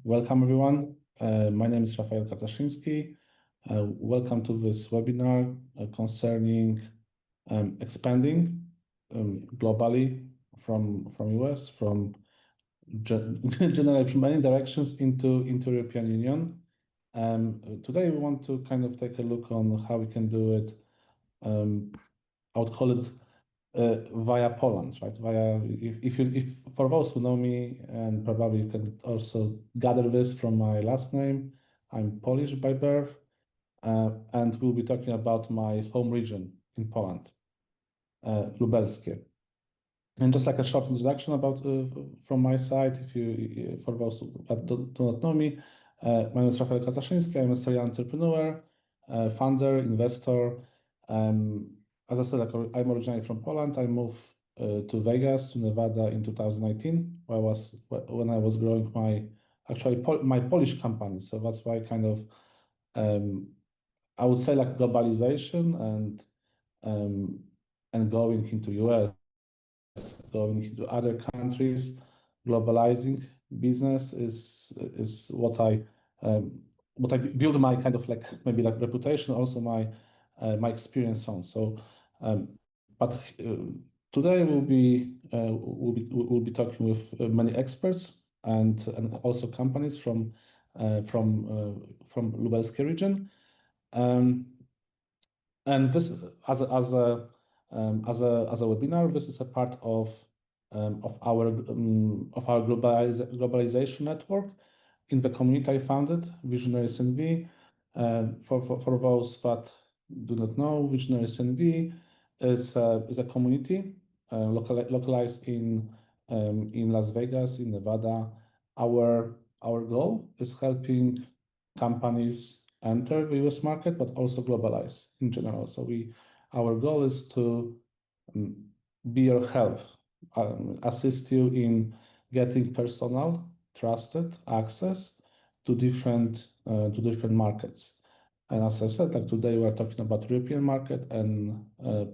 Welcome everyone. My name is Rafael Kartaszyński. Welcome to this webinar concerning expanding globally from US, from generally from many directions into European Union. Today we want to kind of take a look on how we can do it. I would call it via Poland, right? If for those who know me, and probably you can also gather this from my last name, I'm Polish by birth, and we'll be talking about my home region in Poland, Lubelska. And just like a short introduction about from my side, for those that do not know me, my name is Rafael Kartaszyński. I'm a serial entrepreneur, founder, investor. As I said, I'm originally from Poland. I moved to Vegas, to Nevada in 2019, when I was growing my Polish company. So that's why kind of I would say like globalization and going into US, going into other countries, globalizing business is what I build my kind of like maybe like reputation, also my experience on. So, but today we'll be talking with many experts and also companies from Lubelska region, and this as a webinar. This is a part of our globalization network in the community I founded, VisionariesNV. For those that do not know, VisionariesNV is a community localized in Las Vegas, in Nevada. Our goal is helping companies enter the US market, but also globalize in general. So our goal is to be your help, assist you in getting personal, trusted access to different markets. And as I said, like today we're talking about European market and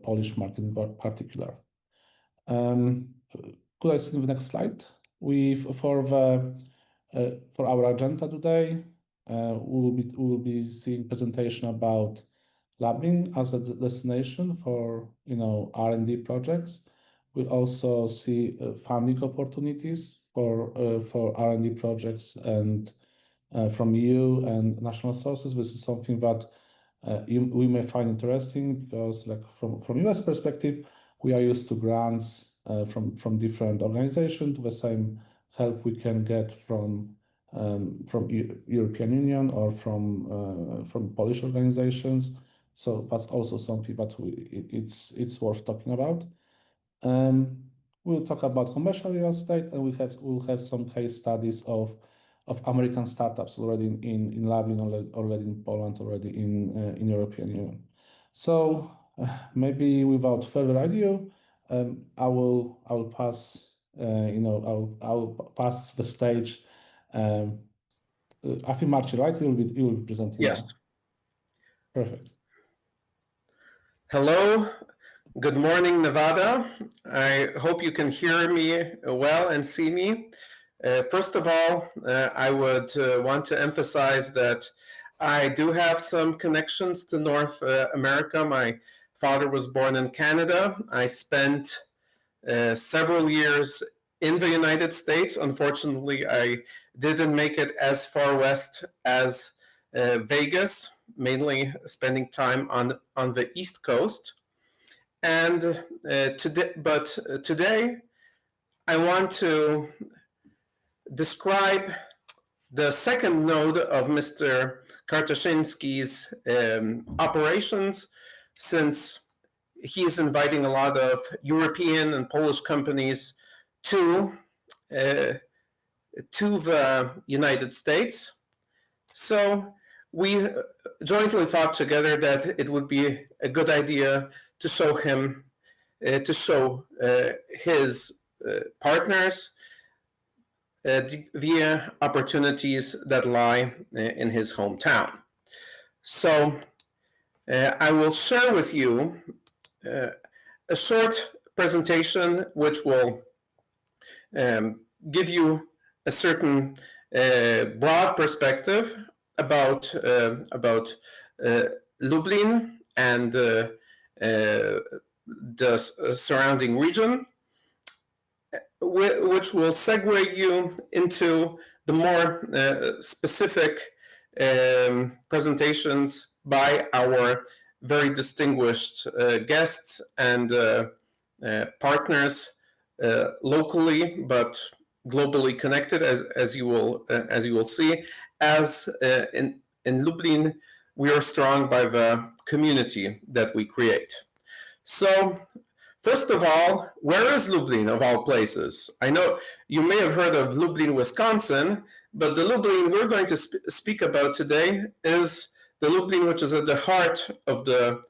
Polish market in particular. Could I see the next slide? For our agenda today, we will be seeing presentation about Lublin as a destination for R&D projects. We'll also see funding opportunities for R&D projects and from EU and national sources. This is something that we may find interesting because, like from US perspective, we are used to grants from different organizations. The same help we can get from European Union or from Polish organizations. So that's also something that it's worth talking about. We'll talk about commercial real estate, and we'll have some case studies of American startups already in Lublin, already in Poland, already in European Union. So maybe without further ado, I will pass I'll pass the stage. I think Marcin, right? You will be presenting. Yes. Now. Perfect. Hello. Good morning, Nevada. I hope you can hear me well and see me. First of all, I would want to emphasize that I do have some connections to North America. My father was born in Canada. I spent several years in the United States. Unfortunately, I didn't make it as far west as Vegas, mainly spending time on the East Coast. And today, I want to describe the second node of Mr. Kartaszyński's operations, since he's inviting a lot of European and Polish companies to the United States. So we jointly thought together that it would be a good idea to show him, his partners the opportunities that lie in his hometown. So I will share with you a short presentation which will give you a certain broad perspective about Lublin and the surrounding region, which will segue you into the more specific presentations by our very distinguished guests and partners, locally but globally connected, as you will see. As in Lublin, we are strong by the community that we create. So, first of all, where is Lublin, of all places? I know you may have heard of Lublin, Wisconsin, but the Lublin we're going to speak about today is the Lublin which is at the heart of the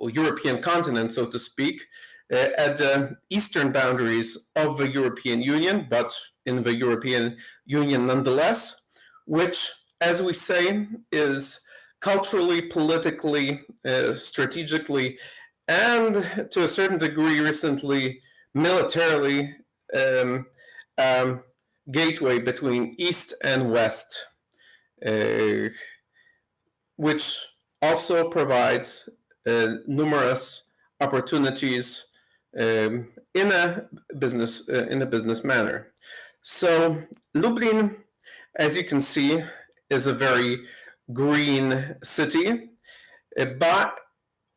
European continent, so to speak, at the eastern boundaries of the European Union, but in the European Union nonetheless, which, as we say, is culturally, politically, strategically, and to a certain degree recently militarily, gateway between East and West, which also provides numerous opportunities in a business manner. So Lublin, as you can see, is a very green city.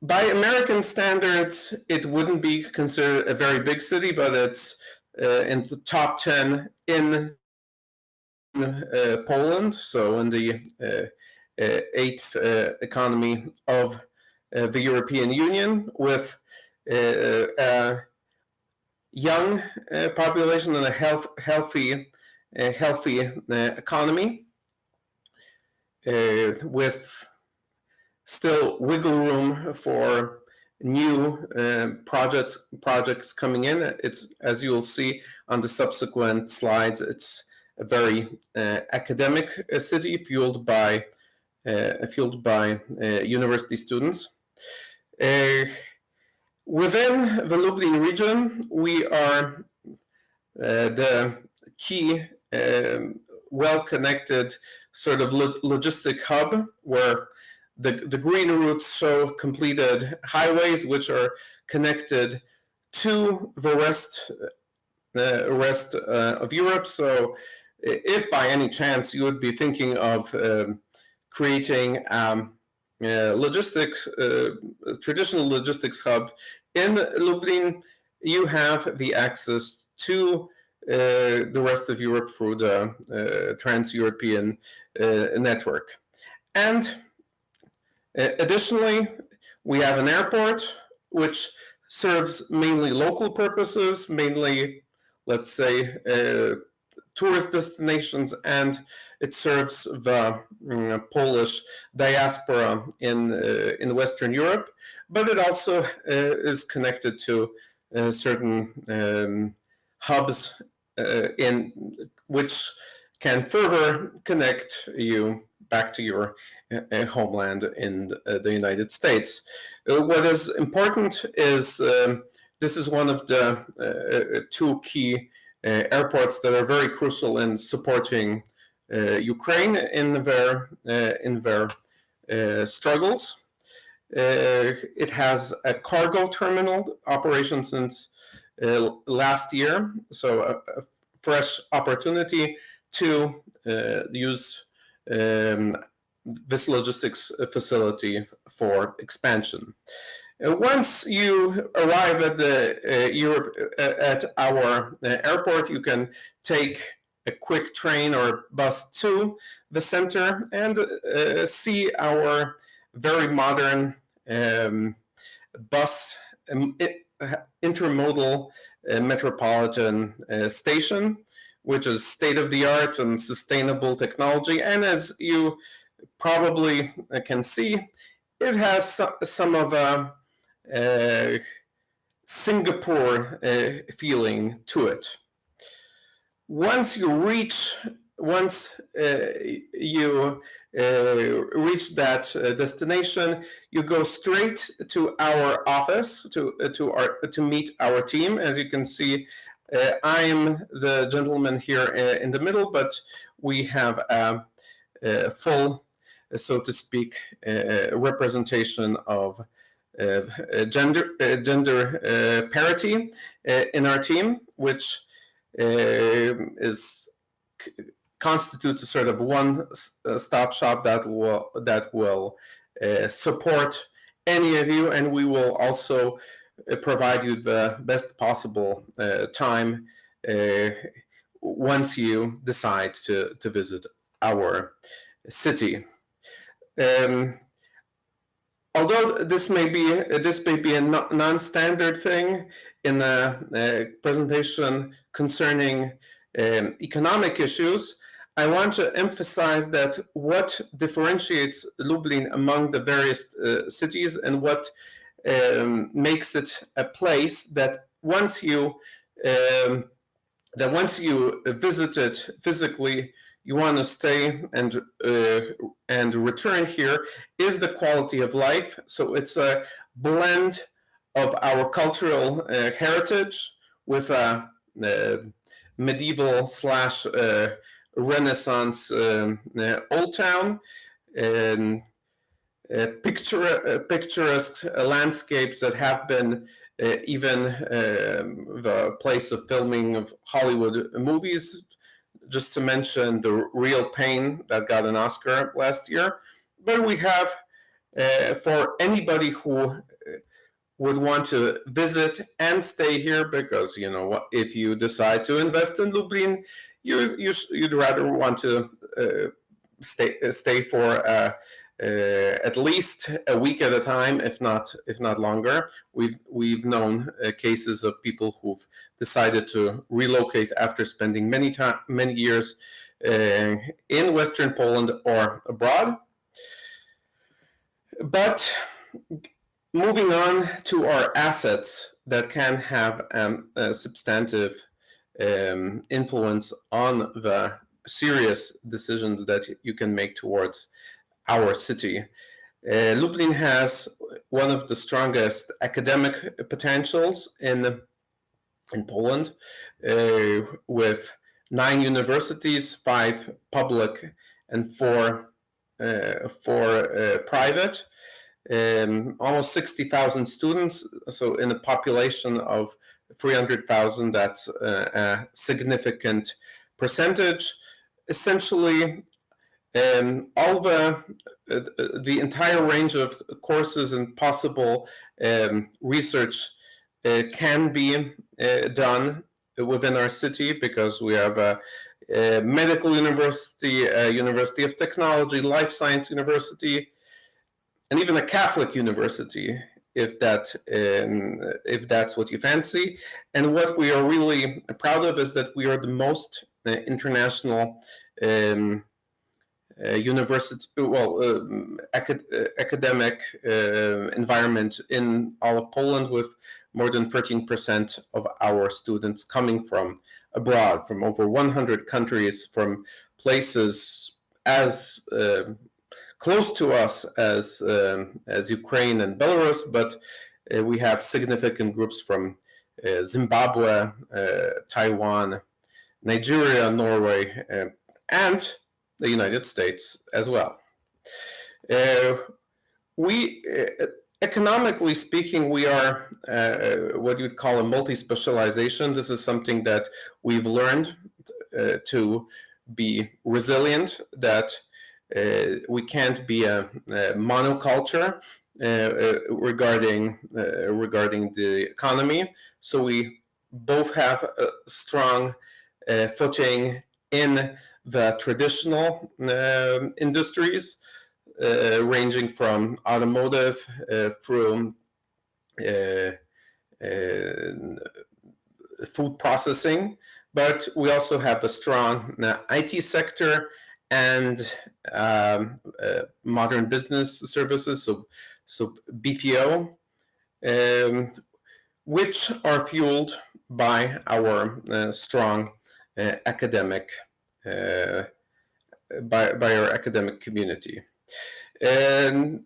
By American standards, it wouldn't be considered a very big city, but it's in the top 10 in Poland, so in the eighth economy of the European Union, with a young population and a healthy economy, with still wiggle room for new projects coming in. It's, as you'll see on the subsequent slides, it's a very academic city fueled by university students. Within the Lublin region, we are the key well-connected sort of logistic hub, where the green routes show completed highways which are connected to the rest of Europe. So if by any chance you would be thinking of creating traditional logistics hub in Lublin, you have the access to the rest of Europe through the Trans-European network. And additionally, we have an airport which serves mainly local purposes, mainly, let's say, tourist destinations, and it serves the Polish diaspora in Western Europe, but it also is connected to certain hubs in which can further connect you back to your homeland in the United States. What is important is this is one of the two key airports that are very crucial in supporting Ukraine in their struggles. It has a cargo terminal operation since last year, so a fresh opportunity to use this logistics facility for expansion. Once you arrive at our airport, you can take a quick train or bus to the center and see our very modern bus intermodal metropolitan station, which is state-of-the-art and sustainable technology. And as you probably can see, it has some of a Singapore feeling to it. Once you reach that destination, you go straight to our office to meet our team. As you can see, I'm the gentleman here in the middle, but we have a full, so to speak, representation of gender parity in our team, which constitutes a sort of one-stop shop that will support any of you, and we will also provide you the best possible time once you decide to visit our city. Although this may be a non-standard thing in a presentation concerning economic issues, I want to emphasize that what differentiates Lublin among the various cities and what makes it a place that once you visit it physically, you want to stay and return here, is the quality of life. So it's a blend of our cultural heritage with a medieval / Renaissance old town, and picturesque landscapes that have been even the place of filming of Hollywood movies, just to mention The Real Pain that got an Oscar last year. But we have, for anybody who would want to visit and stay here, because if you decide to invest in Lublin, you'd rather want to stay for at least a week at a time, if not longer. We've known cases of people who've decided to relocate after spending many years in Western Poland or abroad. But moving on to our assets that can have a substantive influence on the serious decisions that you can make towards our city. Lublin has one of the strongest academic potentials in Poland, with 9 universities, 5 public and 4 private. Almost 60,000 students, so in a population of 300,000, that's a significant percentage. Essentially, all the entire range of courses and possible research can be done within our city, because we have a medical university, a university of technology, life science university, and even a Catholic university, if that's what you fancy. And what we are really proud of is that we are the most international university, academic environment in all of Poland, with more than 13% of our students coming from abroad, from over 100 countries, from places as close to us as Ukraine and Belarus, but we have significant groups from Zimbabwe, Taiwan, Nigeria, Norway, and the United States as well. Economically speaking, we are what you'd call a multi-specialization. This is something that we've learned to be resilient, that we can't be a monoculture regarding the economy. So we both have a strong footing in the traditional industries, ranging from automotive through food processing, but we also have a strong IT sector and modern business services, so BPO, which are fueled by our strong academic, by our academic community. And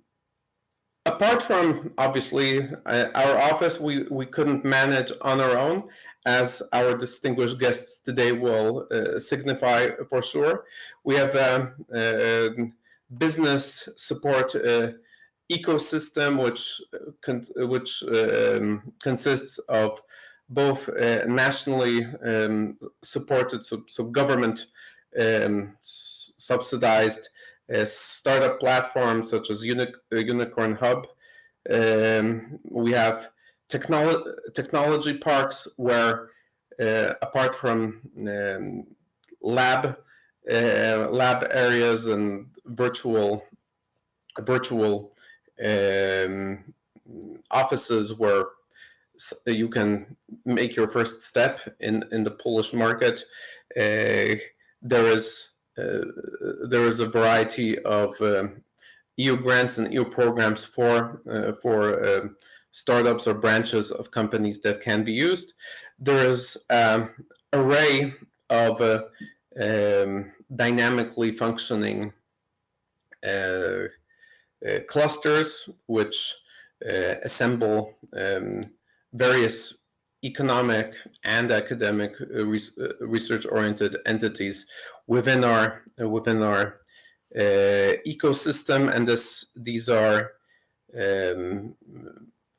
Apart from, obviously, our office, we couldn't manage on our own, as our distinguished guests today will signify for sure. We have a business support ecosystem which consists of both nationally supported, so government subsidized startup platforms such as Unicorn Hub. We have technology parks where, apart from lab areas and virtual offices where you can make your first step in the Polish market, there is a variety of EU grants and EU programs for startups or branches of companies that can be used. There is an array of dynamically functioning clusters which assemble various economic and academic research-oriented entities within our ecosystem, and these are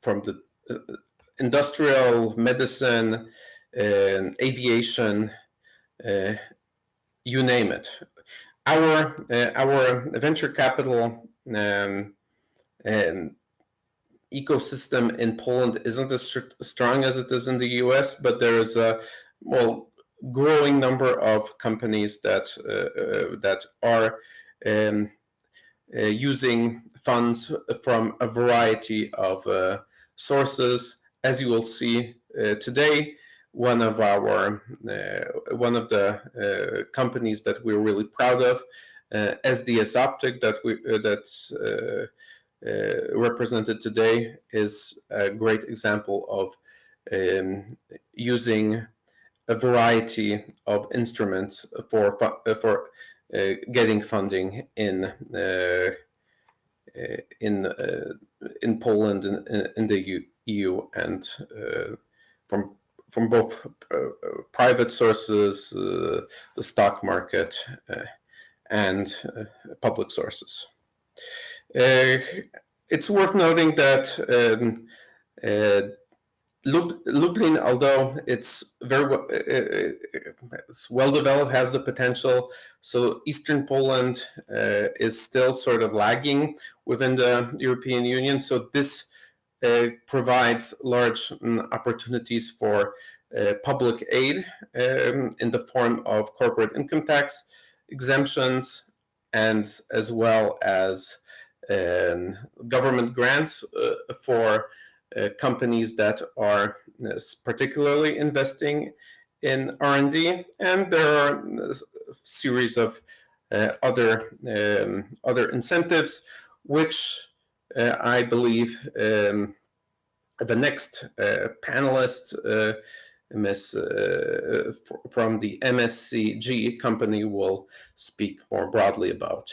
from the industrial, medicine, aviation, you name it. Our venture capital ecosystem in Poland isn't as strong as it is in the US, but there is a growing number of companies that are using funds from a variety of sources. As you will see today, one of the companies that we're really proud of, SDS Optic, that's represented today, is a great example of using a variety of instruments for getting funding in Poland, in the EU, and from both private sources, the stock market, and public sources. It's worth noting that Lublin, although it's well developed, has the potential. So Eastern Poland is still sort of lagging within the European Union. So this provides large opportunities for public aid in the form of corporate income tax exemptions, and as well as government grants for companies that are particularly investing in R&D, and there are a series of other incentives, which I believe the next panelist, Ms. from the MSCG company, will speak more broadly about.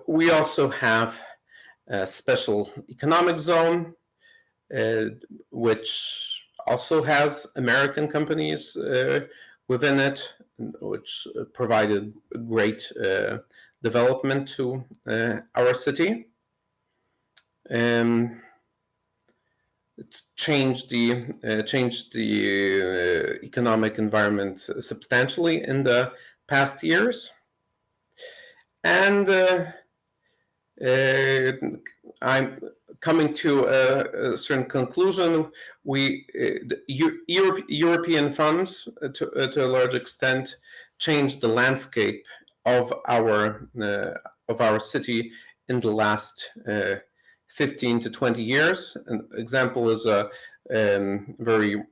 We also have a special economic zone, which also has American companies within it, which provided great development to our city. It changed the economic environment substantially in the past years. And I'm coming to a certain conclusion. The European funds, to a large extent, changed the landscape of our city in the last 15 to 20 years. An example is a very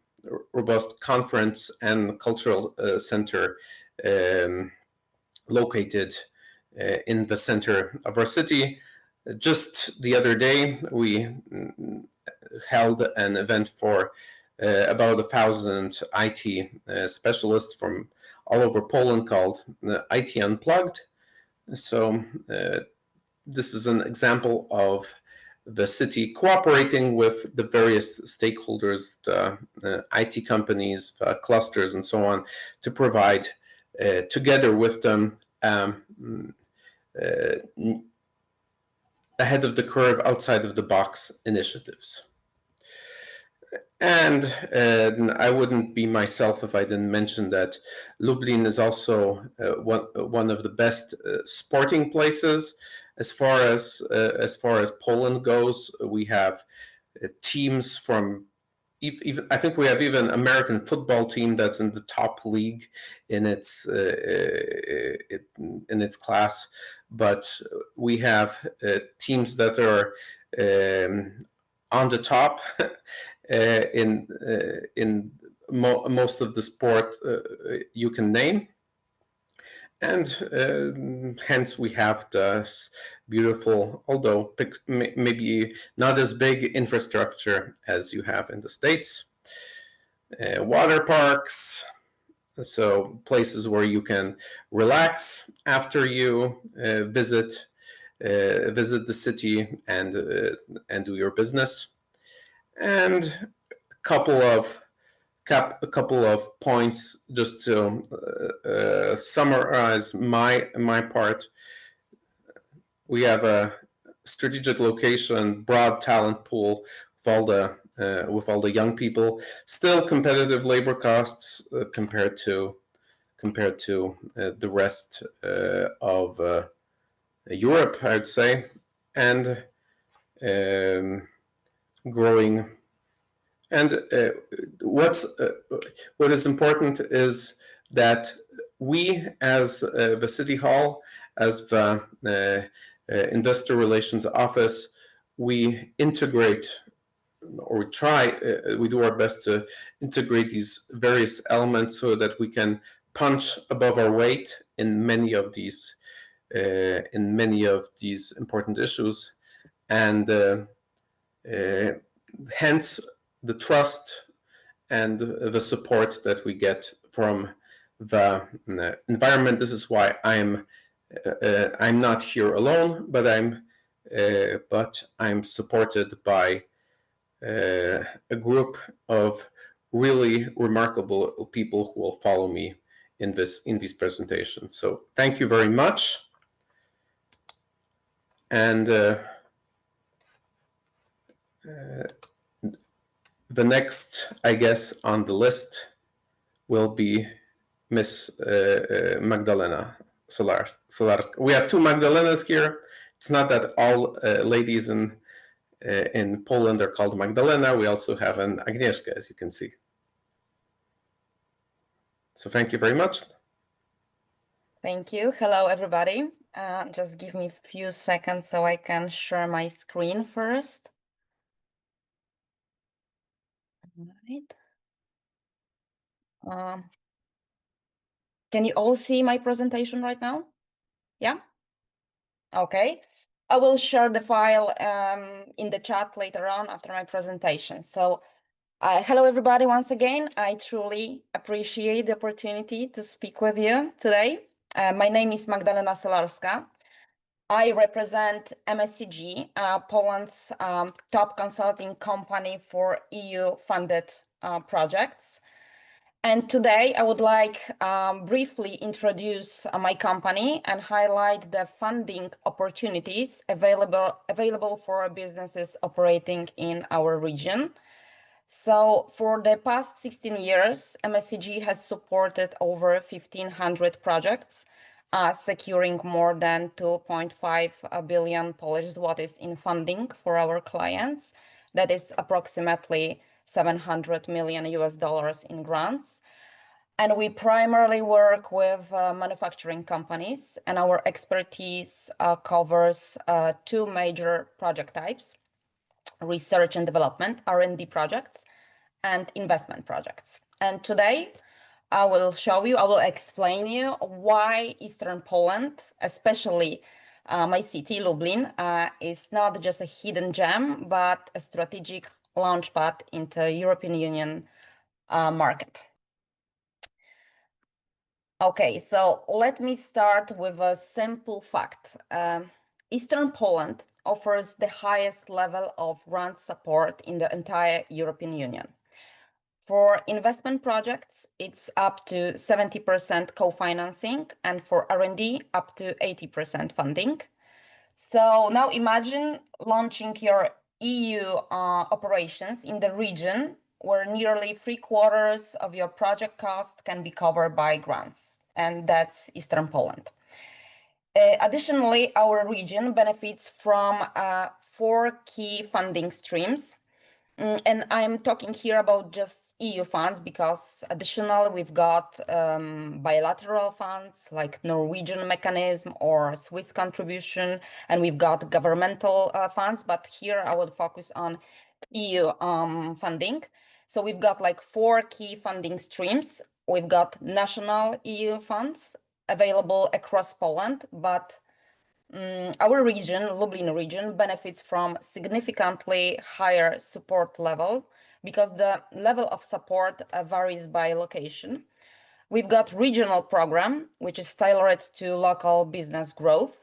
robust conference and cultural center located in the center of our city. Just the other day, we held an event for about 1,000 IT specialists from all over Poland called IT Unplugged. So this is an example of the city cooperating with the various stakeholders, the IT companies, clusters, and so on, to provide together with them ahead of the curve, outside of the box initiatives. And I wouldn't be myself if I didn't mention that Lublin is also one of the best sporting places as far as Poland goes. We have teams from even, I think we have even American football team that's in the top league in its class, but we have teams that are on the top in most of the sport you can name, and hence we have this beautiful, although maybe not as big infrastructure as you have in the States. Water parks, so places where you can relax after you visit the city and do your business. And a couple of points just to summarize my part. We have a strategic location, broad talent pool with all the young people. Still competitive labor costs compared to the rest of Europe, I'd say, and growing. And what is important is that we, as the City Hall, as the Investor Relations Office, we integrate, or we try, we do our best to integrate these various elements so that we can punch above our weight in many of these important issues, and hence the trust and the support that we get from the environment. This is why I'm not here alone, but I'm supported by a group of really remarkable people who will follow me in these presentations. So thank you very much. And the next, I guess, on the list will be Miss Magdalena Solarska. We have two Magdalenas here. It's not that all ladies in Poland are called Magdalena. We also have an Agnieszka, as you can see. So thank you very much. Thank you. Hello, everybody. Just give me a few seconds so I can share my screen first. Right. Can you all see my presentation right now? Yeah? Okay. I will share the file in the chat later on after my presentation. So hello, everybody. Once again, I truly appreciate the opportunity to speak with you today. My name is Magdalena Solarska. I represent MSCG, Poland's top consulting company for EU-funded projects. And today I would like briefly introduce my company and highlight the funding opportunities available for businesses operating in our region. So for the past 16 years, MSCG has supported over 1,500 projects, securing more than 2.5 billion Polish zlotys in funding for our clients. That is approximately $700 million in grants. And we primarily work with manufacturing companies, and our expertise covers two major project types: research and development, R&D projects, and investment projects. And today, I will explain you why Eastern Poland, especially my city, Lublin, is not just a hidden gem, but a strategic launchpad into European Union market. Okay, so let me start with a simple fact. Eastern Poland offers the highest level of grant support in the entire European Union. For investment projects, it's up to 70% co-financing, and for R&D, up to 80% funding. So now imagine launching your EU operations in the region where nearly 3/4 of your project cost can be covered by grants, and that's Eastern Poland. Additionally, our region benefits from 4 key funding streams. And I'm talking here about just EU funds because additionally we've got bilateral funds like Norwegian mechanism or Swiss contribution, and we've got governmental funds, but here I will focus on EU funding. So we've got like 4 key funding streams. We've got national EU funds available across Poland, but our region, Lublin region, benefits from significantly higher support level because the level of support varies by location. We've got regional program, which is tailored to local business growth.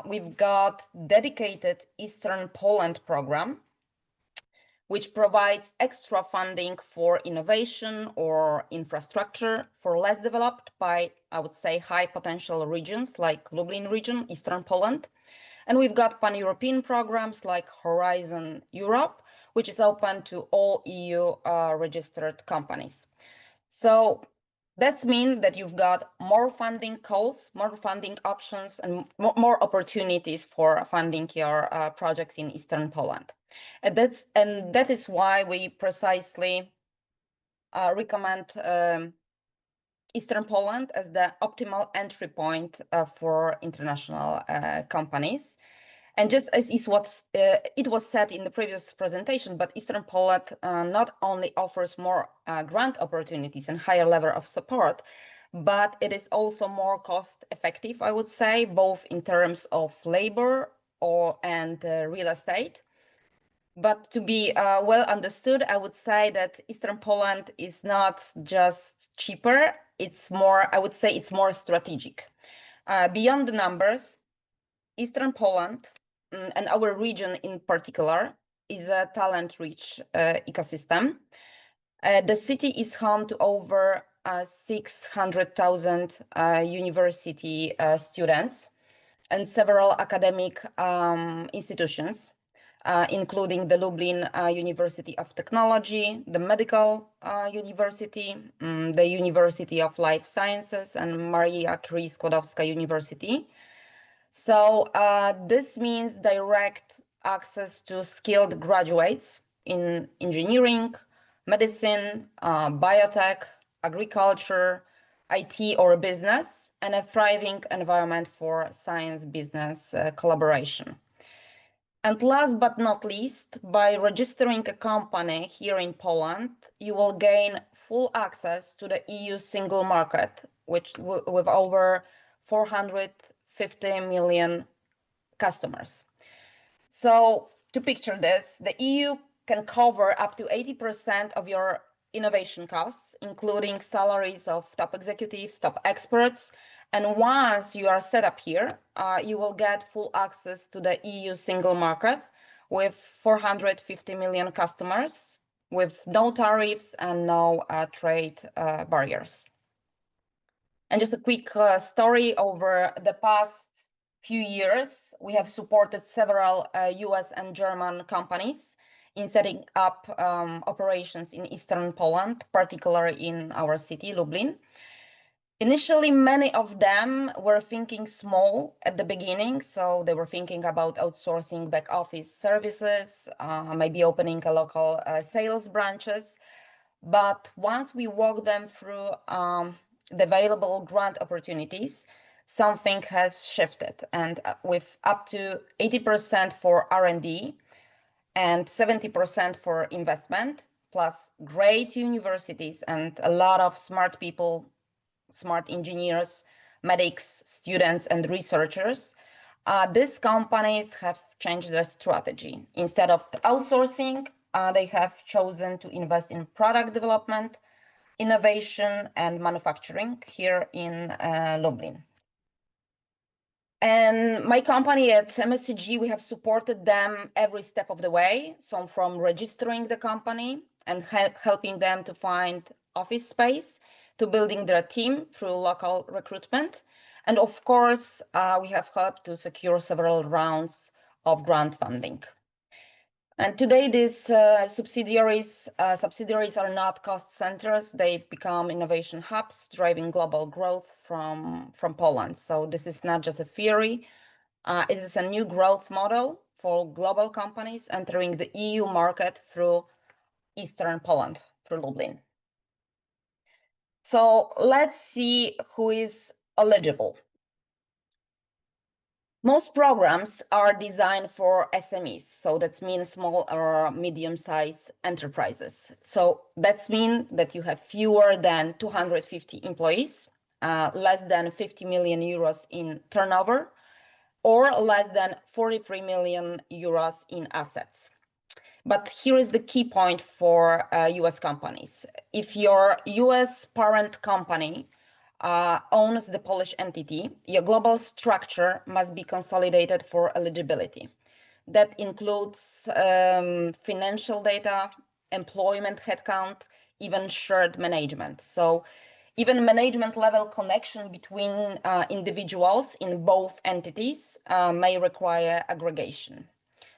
We've got dedicated Eastern Poland program, which provides extra funding for innovation or infrastructure for less developed by, I would say, high potential regions like Lublin region, Eastern Poland. And we've got pan-European programs like Horizon Europe, which is open to all EU registered companies. So that means that you've got more funding calls, more funding options, and more opportunities for funding your projects in Eastern Poland. And that is why we precisely recommend Eastern Poland as the optimal entry point for international companies. And just as is what it was said in the previous presentation, but Eastern Poland not only offers more grant opportunities and higher level of support, but it is also more cost effective, I would say, both in terms of labor and real estate. But to be well understood, I would say that Eastern Poland is not just cheaper, it's more, I would say it's more strategic. Beyond the numbers, Eastern Poland, and our region in particular, is a talent-rich ecosystem. The city is home to over 600,000 university students and several academic institutions, including the Lublin University of Technology, the Medical University, the University of Life Sciences, and Maria Curie Skłodowska University. So this means direct access to skilled graduates in engineering, medicine, biotech, agriculture, IT, or business, and a thriving environment for science-business collaboration. And last but not least, by registering a company here in Poland, you will gain full access to the EU single market, which with over 450 million customers. So to picture this, the EU can cover up to 80% of your innovation costs, including salaries of top executives, top experts. And once you are set up here, you will get full access to the EU single market with 450 million customers, with no tariffs and no trade barriers. And just a quick story, over the past few years, we have supported several US and German companies in setting up operations in Eastern Poland, particularly in our city, Lublin. Initially, many of them were thinking small at the beginning, so they were thinking about outsourcing back office services, maybe opening a local sales branches. But once we walk them through the available grant opportunities, something has shifted, and with up to 80% for R&D and 70% for investment, plus great universities and a lot of smart people, smart engineers, medics, students, and researchers, these companies have changed their strategy. Instead of outsourcing, they have chosen to invest in product development, innovation, and manufacturing here in Lublin. And my company at MSCG, we have supported them every step of the way. So from registering the company and helping them to find office space, to building their team through local recruitment. And of course, we have helped to secure several rounds of grant funding. And today, these subsidiaries are not cost centers. They've become innovation hubs, driving global growth from Poland. So this is not just a theory. It is a new growth model for global companies entering the EU market through Eastern Poland, through Lublin. So let's see who is eligible. Most programs are designed for SMEs, so that means small or medium-sized enterprises. So that means that you have fewer than 250 employees, less than 50 million euros in turnover, or less than 43 million euros in assets. But here is the key point for US companies. If your US parent company owns the Polish entity, your global structure must be consolidated for eligibility. That includes financial data, employment headcount, even shared management. So even management level connection between individuals in both entities may require aggregation.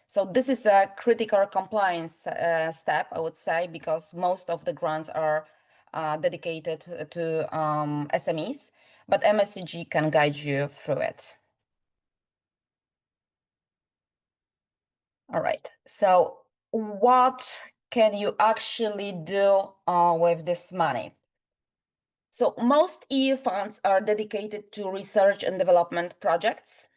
So this is a critical compliance step, I would say, because most of the grants are dedicated to SMEs, but MSCG can guide you through it. All right, so what can you actually do with this money? So most EU funds are dedicated to research and development projects.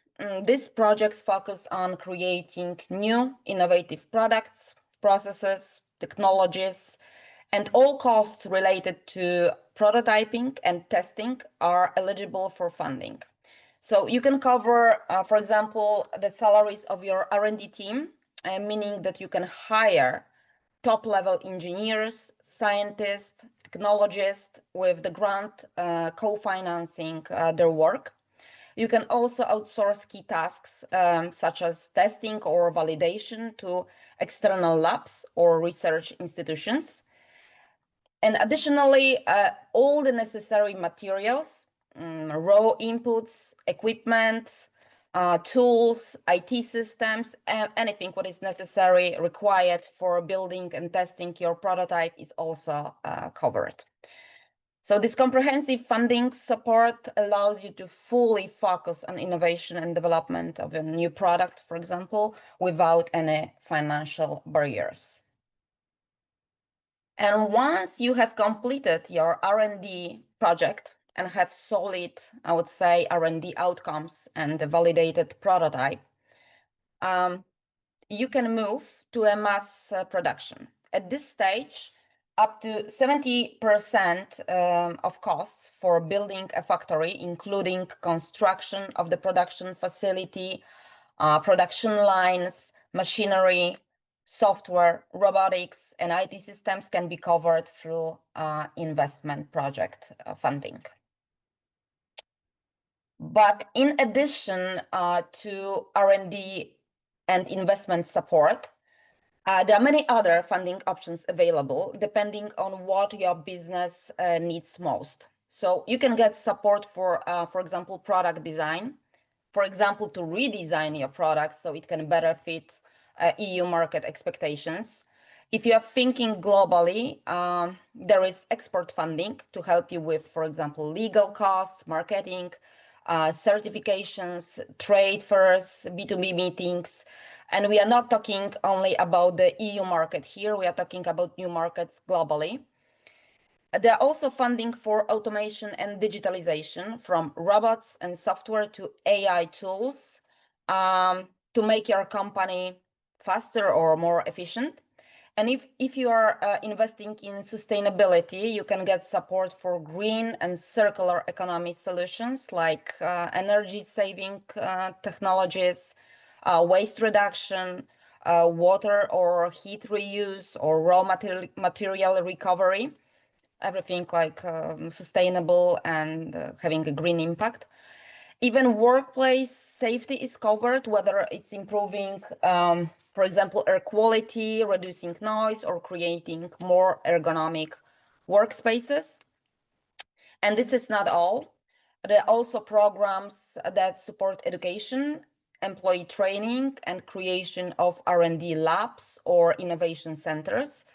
These projects focus on creating new innovative products, processes, technologies, and all costs related to prototyping and testing are eligible for funding. So you can cover, for example, the salaries of your R&D team, meaning that you can hire top-level engineers, scientists, technologists with the grant co-financing their work. You can also outsource key tasks such as testing or validation to external labs or research institutions. And additionally, all the necessary materials, raw inputs, equipment, tools, IT systems, and anything what is necessary required for building and testing your prototype is also covered. So this comprehensive funding support allows you to fully focus on innovation and development of a new product, for example, without any financial barriers. And once you have completed your R&D project and have solid, I would say, R&D outcomes and a validated prototype, you can move to a mass production. At this stage, up to 70% of costs for building a factory, including construction of the production facility, production lines, machinery, software, robotics, and IT systems can be covered through investment project funding. But in addition to R&D and investment support, there are many other funding options available depending on what your business needs most. So you can get support for example, product design, for example, to redesign your product so it can better fit EU market expectations. If you are thinking globally, there is export funding to help you with, for example, legal costs, marketing, certifications, trade fairs, B2B meetings. And we are not talking only about the EU market here, we are talking about new markets globally. There are also funding for automation and digitalization, from robots and software to AI tools to make your company faster or more efficient. And if you are investing in sustainability, you can get support for green and circular economy solutions like energy saving technologies, waste reduction, water or heat reuse, or raw material recovery. Everything like sustainable and having a green impact. Even workplace safety is covered, whether it's improving, for example, air quality, reducing noise, or creating more ergonomic workspaces. And this is not all. There are also programs that support education, employee training, and creation of R&D labs or innovation centers.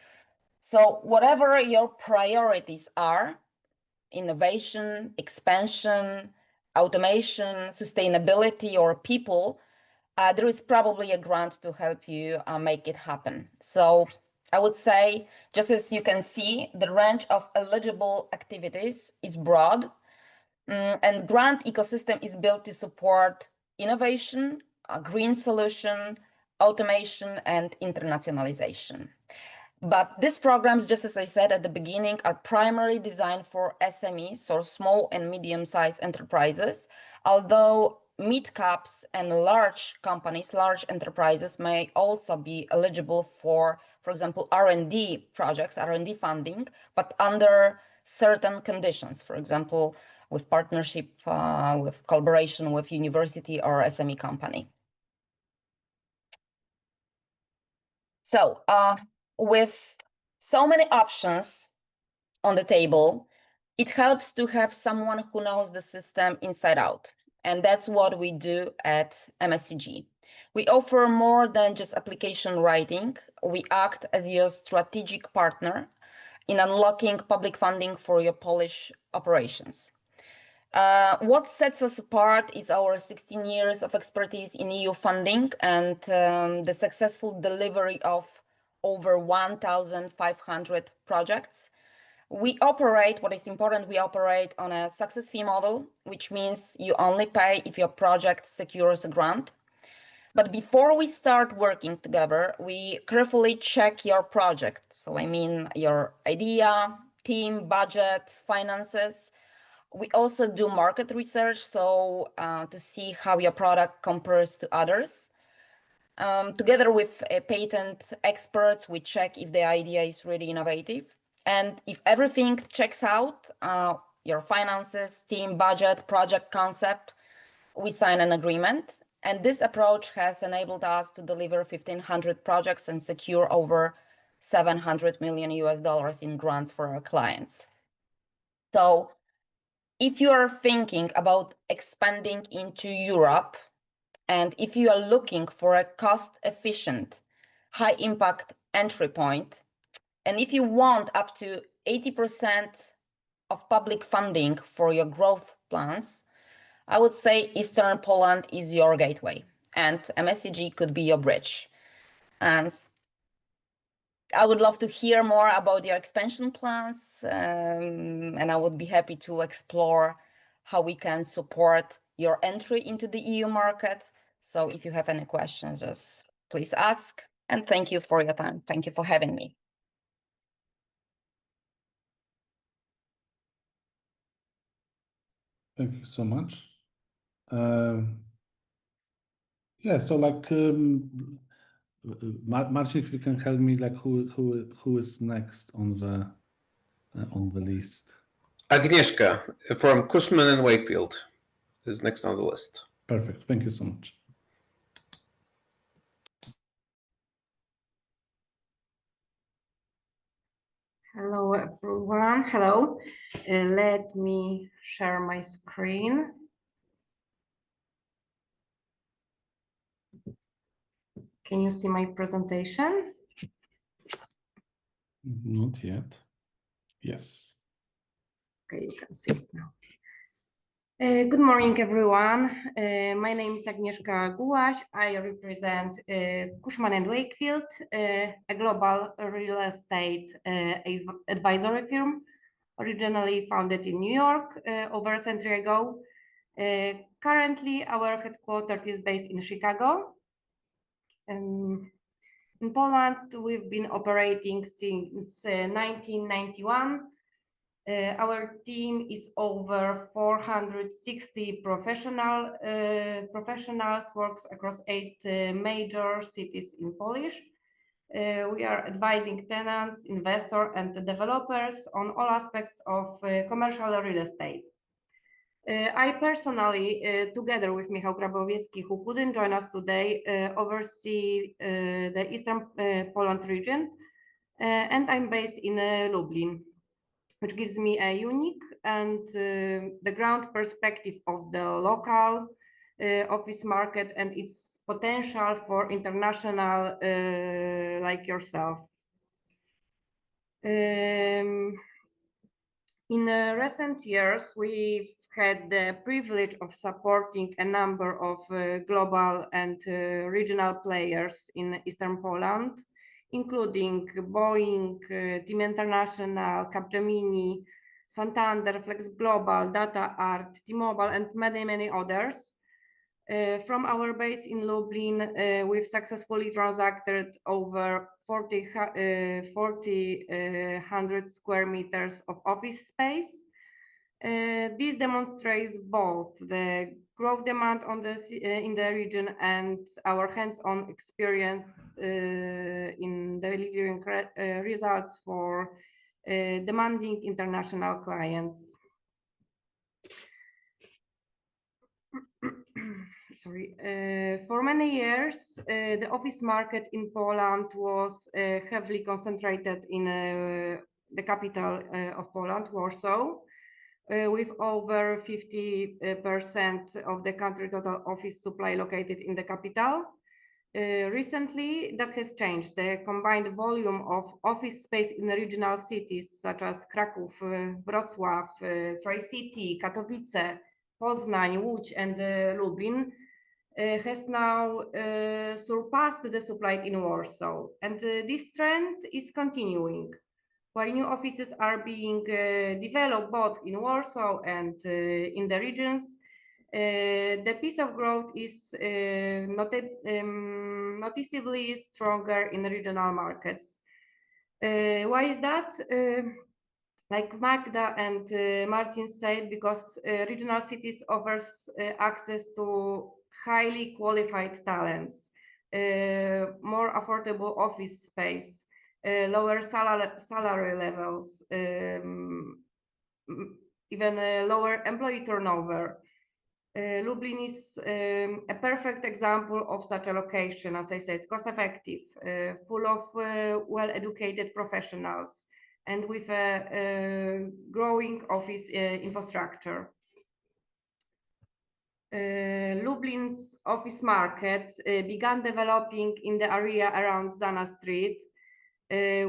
So whatever your priorities are, innovation, expansion, automation, sustainability, or people, there is probably a grant to help you make it happen. So I would say, just as you can see, the range of eligible activities is broad, and grant ecosystem is built to support innovation, green solution, automation, and internationalization. But these programs, just as I said at the beginning, are primarily designed for SMEs, or small and medium-sized enterprises, although mid-caps and large companies, large enterprises may also be eligible for example, R&D projects, R&D funding, but under certain conditions, for example, with partnership, with collaboration with university or SME company. So with so many options on the table, it helps to have someone who knows the system inside out. And that's what we do at MSCG. We offer more than just application writing. We act as your strategic partner in unlocking public funding for your Polish operations. What sets us apart is our 16 years of expertise in EU funding and the successful delivery of over 1,500 projects. We operate, what is important, we operate on a success fee model, which means you only pay if your project secures a grant. But before we start working together, we carefully check your project. So I mean your idea, team, budget, finances. We also do market research, so to see how your product compares to others. Together with patent experts, we check if the idea is really innovative. And if everything checks out, your finances, team, budget, project concept, we sign an agreement. And this approach has enabled us to deliver 1,500 projects and secure over $700 million in grants for our clients. So if you are thinking about expanding into Europe, and if you are looking for a cost-efficient, high-impact entry point, and if you want up to 80% of public funding for your growth plans, I would say Eastern Poland is your gateway, and MSCG could be your bridge. And I would love to hear more about your expansion plans, and I would be happy to explore how we can support your entry into the EU market. So if you have any questions, just please ask. And thank you for your time. Thank you for having me. Thank you so much. Yeah, so like Marcin, if you can help me, like who is next on the list? Agnieszka from Cushman & Wakefield is next on the list. Perfect. Thank you so much. Hello, everyone. Hello. Let me share my screen. Can you see my presentation? Not yet. Yes. Okay, you can see it now. Good morning, everyone. My name is Agnieszka Gułaś. I represent Cushman & Wakefield, a global real estate advisory firm, originally founded in New York over a century ago. Currently, our headquarters is based in Chicago. In Poland, we've been operating since 1991. Our team is over 460 professionals, works across 8 major cities in Polish. We are advising tenants, investors, and developers on all aspects of commercial real estate. I personally, together with Michał Grabowiecki, who couldn't join us today, oversee the Eastern Poland region, and I'm based in Lublin, which gives me a unique and the ground perspective of the local office market and its potential for international like yourself. In recent years, we've had the privilege of supporting a number of global and regional players in Eastern Poland, including Boeing, Team International, Capgemini, Santander, Flex Global, Data Art, T-Mobile, and many, many others. From our base in Lublin, we've successfully transacted over 4,000 square meters of office space. This demonstrates both the growth demand on in the region and our hands-on experience in delivering results for demanding international clients. Sorry. For many years, the office market in Poland was heavily concentrated in the capital of Poland, Warsaw, with over 50% of the country total office supply located in the capital. Recently, that has changed. The combined volume of office space in regional cities such as Kraków, Wrocław, Tri-City, Katowice, Poznań, Łódź, and Lublin has now surpassed the supply in Warsaw. And this trend is continuing. While new offices are being developed both in Warsaw and in the regions, the pace of growth is noticeably stronger in regional markets. Why is that? Like Magda and Martin said, because regional cities offers access to highly qualified talents, more affordable office space, lower salary levels, even lower employee turnover. Lublin is a perfect example of such a location, as I said, cost-effective, full of well-educated professionals, and with a growing office infrastructure. Lublin's office market began developing in the area around Zana Street,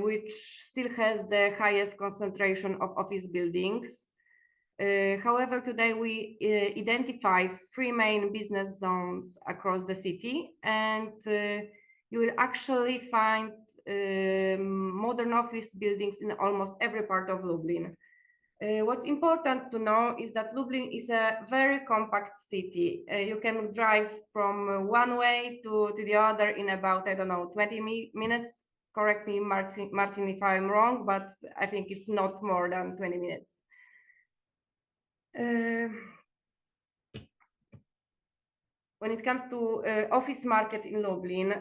which still has the highest concentration of office buildings. However, today we identify 3 main business zones across the city, and you will actually find modern office buildings in almost every part of Lublin. What's important to know is that Lublin is a very compact city. You can drive from one way to the other in about, I don't know, 20 minutes. Correct me, Martin, if I'm wrong, but I think it's not more than 20 minutes. When it comes to office market in Lublin,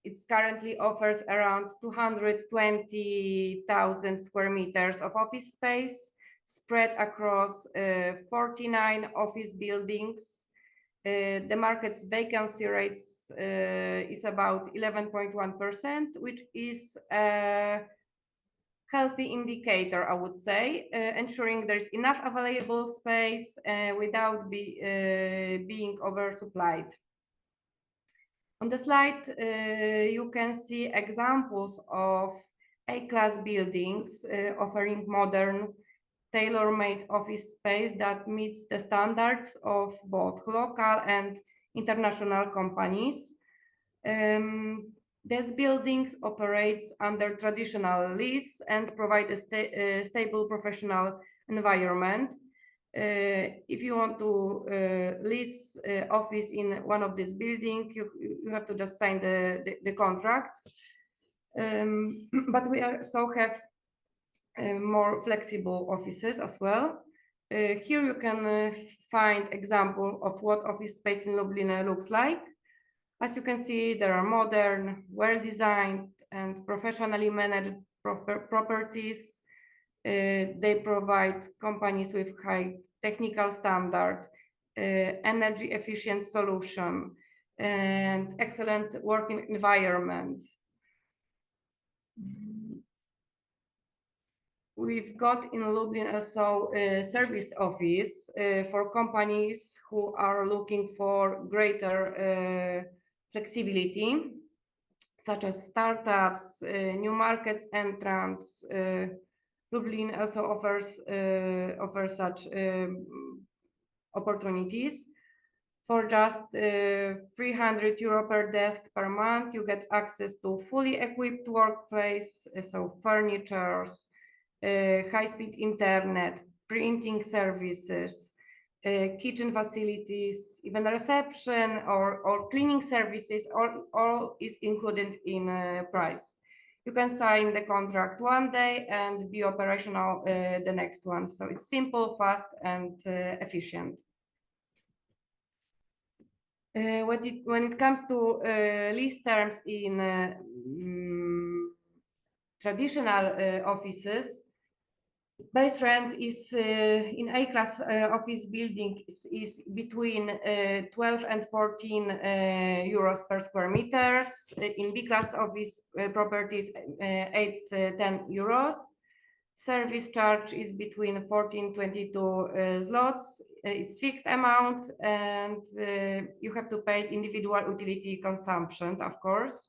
it currently offers around 220,000 square meters of office space spread across 49 office buildings. The market's vacancy rates is about 11.1%, which is a healthy indicator, I would say, ensuring there's enough available space without being oversupplied. On the slide, you can see examples of A-class buildings offering modern, tailor-made office space that meets the standards of both local and international companies. These buildings operates under traditional lease and provide a stable professional environment. If you want to lease office in one of these buildings, you have to just sign the contract. But we also have more flexible offices as well. Here you can find example of what office space in Lublin looks like. As you can see, there are modern, well-designed and professionally managed properties They provide companies with high technical standard, energy efficient solution, and excellent working environment. We've got in Lublin also a service office for companies who are looking for greater flexibility, such as startups, new markets entrants. Lublin also offers such opportunities. For just €300 per desk per month, you get access to fully equipped workplace, so furnitures, high-speed internet, printing services, kitchen facilities, even reception or cleaning services, all is included in price. You can sign the contract one day and be operational the next one. So it's simple, fast, and efficient. When it comes to lease terms in traditional offices, base rent is in A-class office building is between 12 and 14 euros per square meters. In B-class office properties, 8-10 euros. Service charge is between 14-22 zlotys. It's fixed amount, and you have to pay individual utility consumption, of course.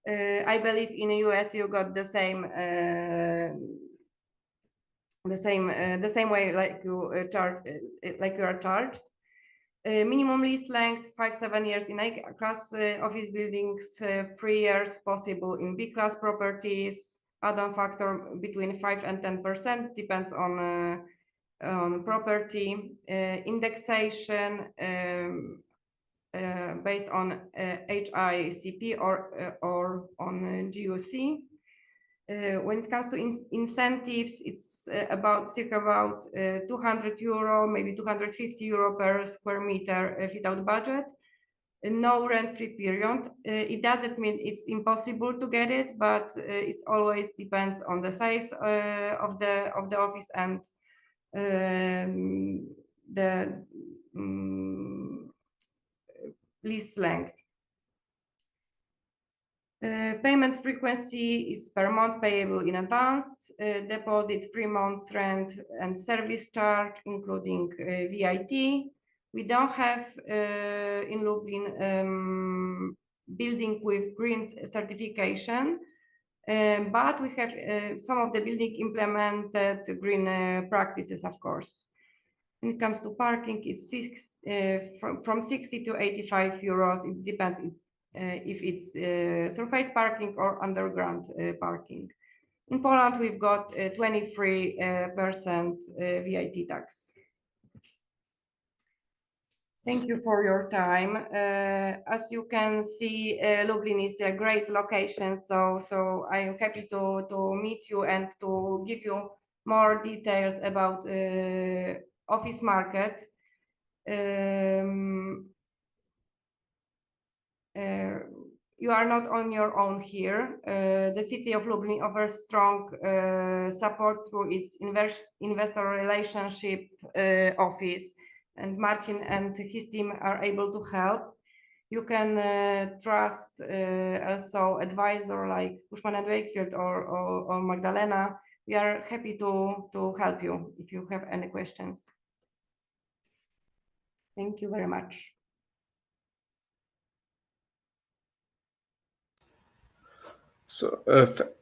I believe in the US you got the same way like you are charged. Minimum lease length 5-7 years in A-class office buildings, 3 years possible in B-class properties. Add-on factor between 5 and 10%, depends on property. Indexation based on HICP or on GUC. When it comes to incentives, it's about 200 euro, maybe 250 euro per square meter fit-out budget. No rent-free period. It doesn't mean it's impossible to get it, but it always depends on the size of the office and the lease length. Payment frequency is per month payable in advance. Deposit 3 months rent and service charge, including VAT. We don't have in Lublin building with green certification, but we have some of the building implemented green practices, of course. When it comes to parking, it's from 60 to 85 euros. It depends if it's surface parking or underground parking. In Poland, we've got 23% VAT tax. Thank you for your time. As you can see, Lublin is a great location, so I am happy to meet you and to give you more details about office market. You are not on your own here. The city of Lublin offers strong support through its investor relationship office, and Marcin and his team are able to help. You can trust also advisor like Cushman & Wakefield or Magdalena. We are happy to help you if you have any questions. Thank you very much. So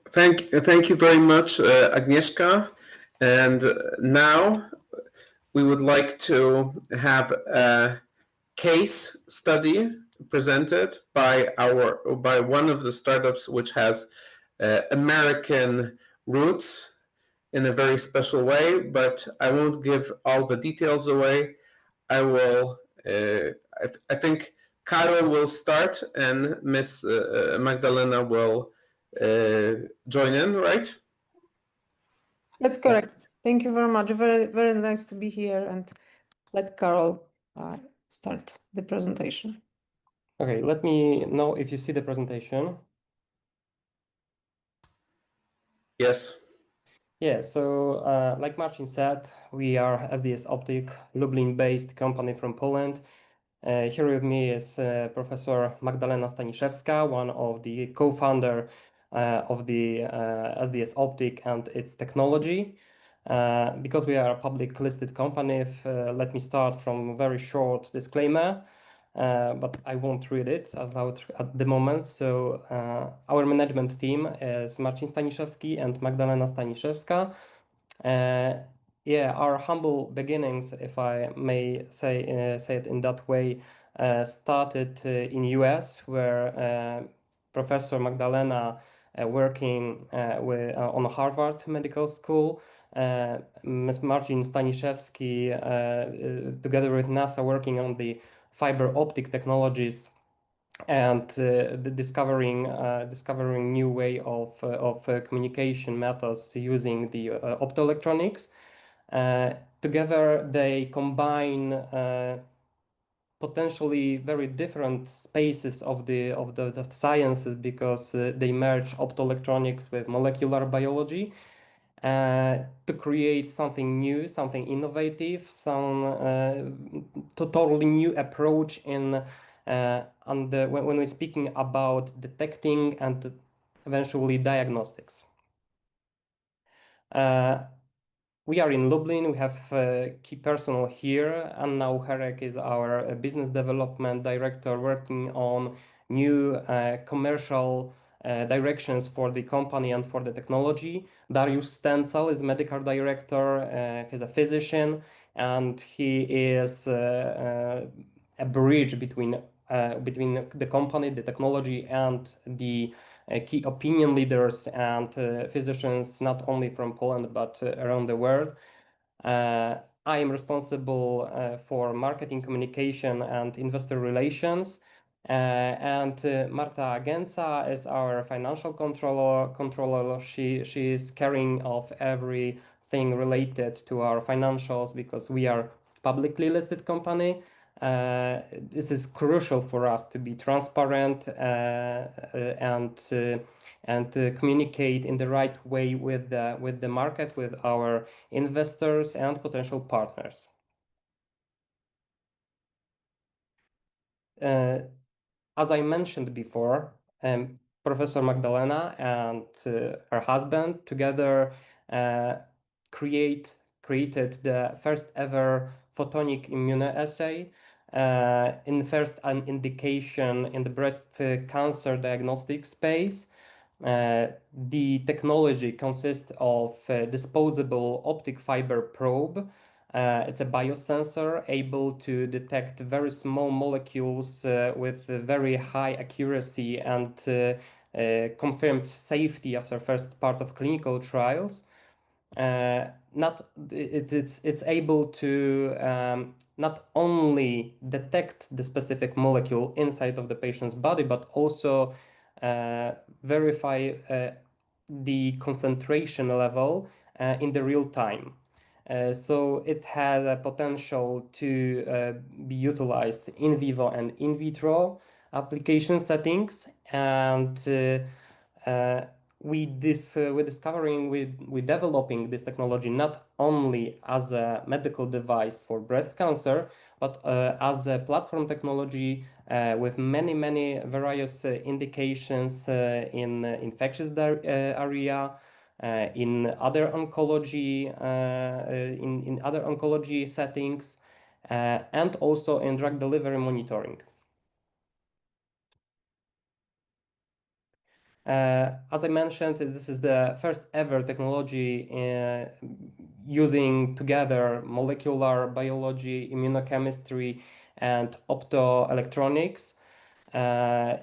thank you very much, Agnieszka. And now we would like to have a case study presented by one of the startups which has American roots in a very special way, but I won't give all the details away. I will. I think Karol will start, and Miss Magdalena will join in, right? That's correct. Thank you very much. Very, very nice to be here, and let Karol start the presentation. Okay, let me know if you see the presentation. Yes. Yeah, so like Marcin said, we are SDS Optic, Lublin-based company from Poland. Here with me is Professor Magdalena Staniszewska, one of the co-founder of the SDS Optic and its technology. Because we are a public listed company, let me start from a very short disclaimer. But I won't read it aloud at the moment. So our management team is Marcin Staniszewski and Magdalena Staniszewska. Yeah, our humble beginnings, if I may say it in that way, started in US, where Professor Magdalena, working on Harvard Medical School, Ms. Marcin Staniszewski, together with NASA, working on the fiber optic technologies and discovering new way of communication methods using the optoelectronics. Together, they combine potentially very different spaces of the sciences, because they merge optoelectronics with molecular biology to create something new, something innovative, some totally new approach in when we're speaking about detecting and eventually diagnostics. We are in Lublin. We have key personnel here. Anna Uherek is our business development director, working on new commercial directions for the company and for the technology. Dariusz Stencel is medical director. He's a physician, and he is a bridge between the company, the technology, and the key opinion leaders and physicians, not only from Poland but around the world. I am responsible for marketing, communication, and investor relations. And Marta Gęca is our financial controller. She is carrying of everything related to our financials, because we are publicly listed company. This is crucial for us to be transparent and communicate in the right way with the market, with our investors and potential partners. As I mentioned before, Professor Magdalena and her husband together created the first ever photonic immunoassay in the first indication in the breast cancer diagnostic space. The technology consists of a disposable optic fiber probe. It's a biosensor able to detect very small molecules with very high accuracy and confirmed safety after first part of clinical trials. It's able to not only detect the specific molecule inside of the patient's body, but also verify the concentration level in the real time. So it has a potential to be utilized in vivo and in vitro application settings, and we're developing this technology not only as a medical device for breast cancer, but as a platform technology with many various indications in infectious area, in other oncology in other oncology settings, and also in drug delivery monitoring. As I mentioned, this is the first ever technology using together molecular biology, immunochemistry, and optoelectronics.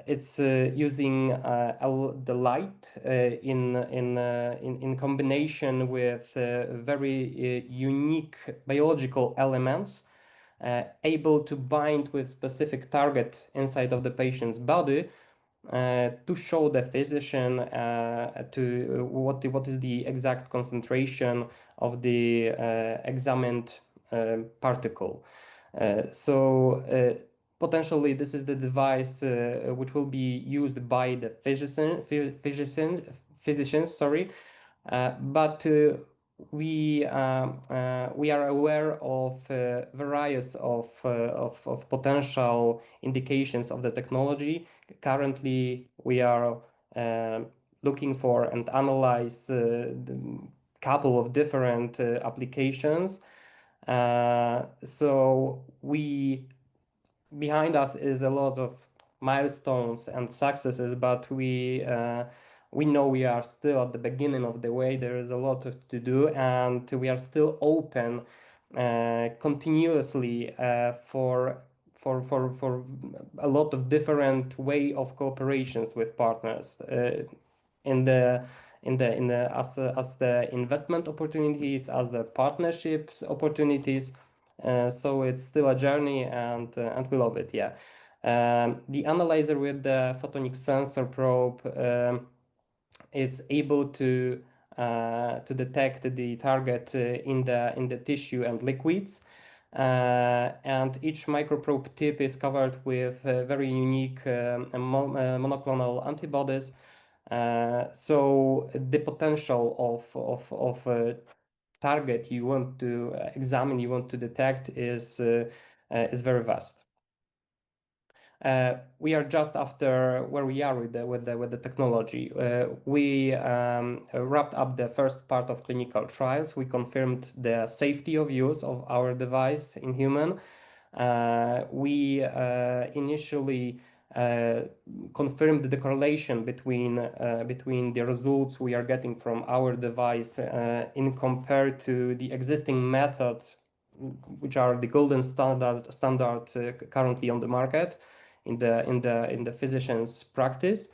It's using the light in combination with very unique biological elements, able to bind with specific target inside of the patient's body, to show the physician to what is the exact concentration of the examined particle. So potentially this is the device which will be used by the physicians, but we are aware of various of potential indications of the technology. Currently, we are looking for and analyze the couple of different applications. So behind us is a lot of milestones and successes, but we know we are still at the beginning of the way. There is a lot to do, and we are still open continuously for a lot of different way of cooperations with partners in the as the investment opportunities, as the partnerships opportunities. So it's still a journey, and we love it. Yeah. The analyzer with the photonic sensor probe is able to detect the target in the tissue and liquids. And each microprobe tip is covered with very unique monoclonal antibodies. So the potential of target you want to examine, you want to detect is very vast. We are just after where we are with the technology. We wrapped up the first part of clinical trials. We confirmed the safety of use of our device in human. We initially confirmed the correlation between the results we are getting from our device in compared to the existing methods, which are the golden standard currently on the market in the physician's practice.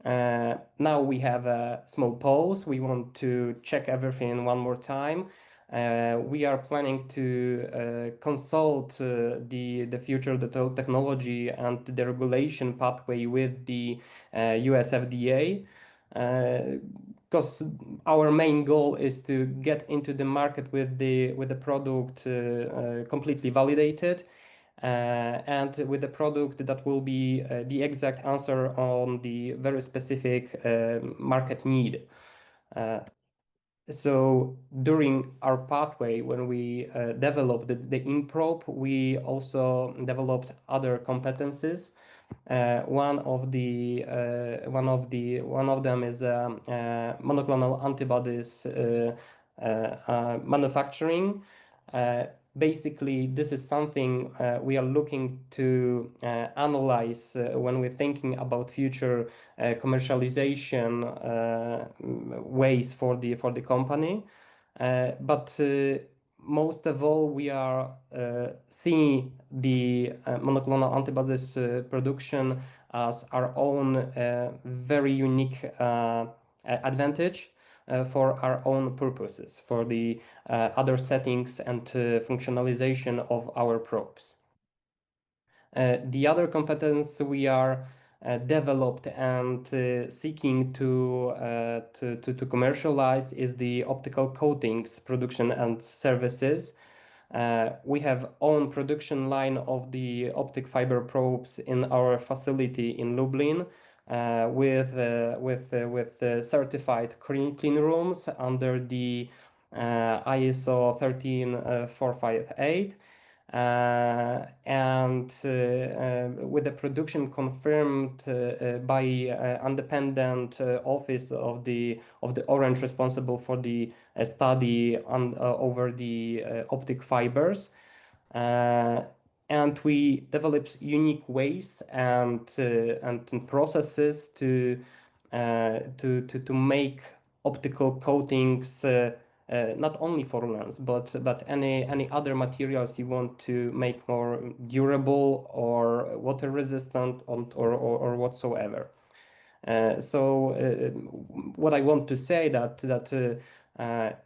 Now we have a small pause. We want to check everything one more time. We are planning to consult the future technology and the regulation pathway with the US FDA, because our main goal is to get into the market with the product completely validated, and with a product that will be the exact answer on the very specific market need. So during our pathway, when we developed the InProbe, we also developed other competencies. One of them is monoclonal antibodies manufacturing. Basically, this is something we are looking to analyze when we're thinking about future commercialization ways for the company. But most of all, we are seeing the monoclonal antibodies production as our own very unique advantage for our own purposes, for the other settings and functionalization of our probes. The other competence we are developed and seeking to commercialize is the optical coatings production and services. We have own production line of the optic fiber probes in our facility in Lublin, with certified clean rooms under the ISO 13458, and with the production confirmed by independent office of the Orange responsible for the study over the optic fibers. And we developed unique ways and processes to make optical coatings not only for lens, but any other materials you want to make more durable or water resistant or whatsoever. So what I want to say that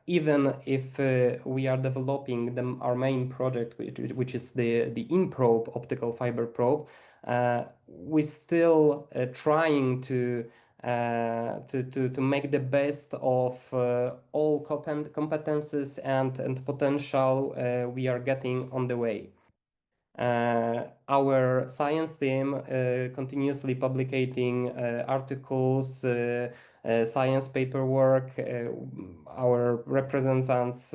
even if we are developing our main project, which is the InProbe optical fiber probe, we still trying to make the best of all competences and potential we are getting on the way. Our science team continuously publicating articles, science paperwork. Our representatives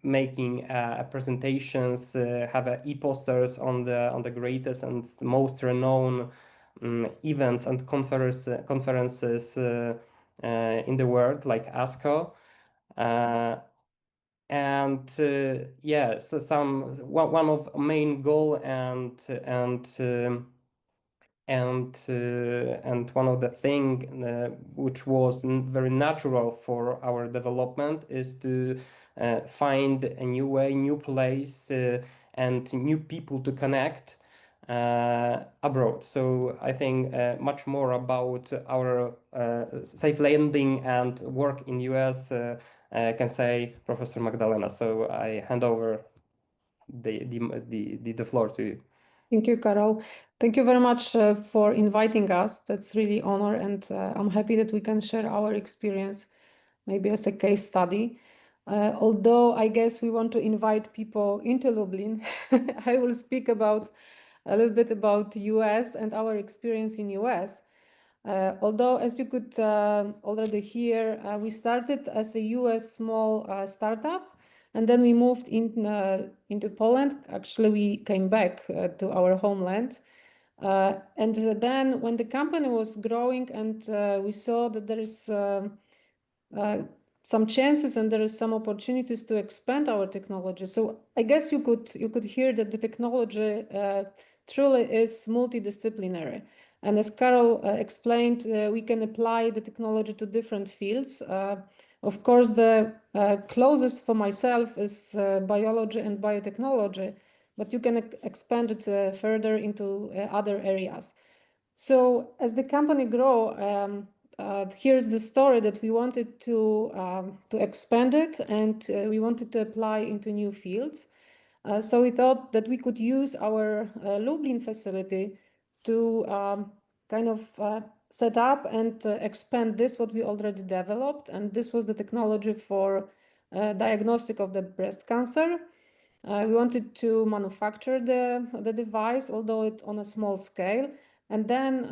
making presentations, have e-posters on the greatest and most renowned events and conferences in the world, like ASCO. And yeah, so one of main goal and one of the thing which was very natural for our development is to find a new way, new place, and new people to connect abroad. So I think much more about our safe landing and work in US can say Professor Magdalena. So I hand over the floor to you. Thank you, Karol. Thank you very much for inviting us. That's really honor, and I'm happy that we can share our experience, maybe as a case study. Although I guess we want to invite people into Lublin, I will speak about a little bit about US and our experience in US. Although, as you could already hear, we started as a US small startup, and then we moved into Poland. Actually, we came back to our homeland. And then when the company was growing and we saw that there is some chances and there is some opportunities to expand our technology. So I guess you could hear that the technology truly is multidisciplinary. And as Karol explained, we can apply the technology to different fields. Of course, the closest for myself is biology and biotechnology, but you can expand it further into other areas. So as the company grow, here's the story that we wanted to expand it, and we wanted to apply into new fields. So we thought that we could use our Lublin facility to kind of set up and expand this, what we already developed. And this was the technology for diagnostic of the breast cancer. We wanted to manufacture the device, although it on a small scale. And then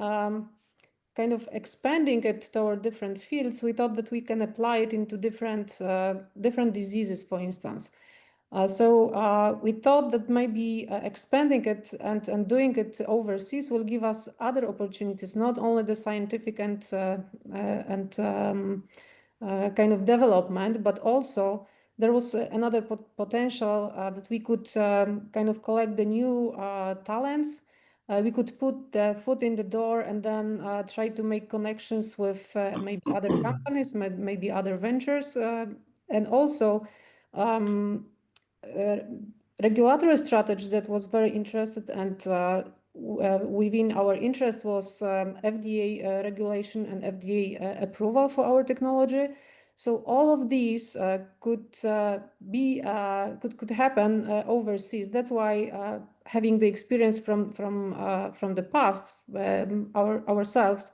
kind of expanding it toward different fields, we thought that we can apply it into different diseases, for instance. So we thought that maybe expanding it and doing it overseas will give us other opportunities, not only the scientific and kind of development, but also there was another potential that we could kind of collect the new talents. We could put the foot in the door and then try to make connections with maybe other companies, maybe other ventures, and also regulatory strategy that was very interested, and within our interest was FDA regulation and FDA approval for our technology. So all of these could happen overseas. That's why having the experience from the past ourselves,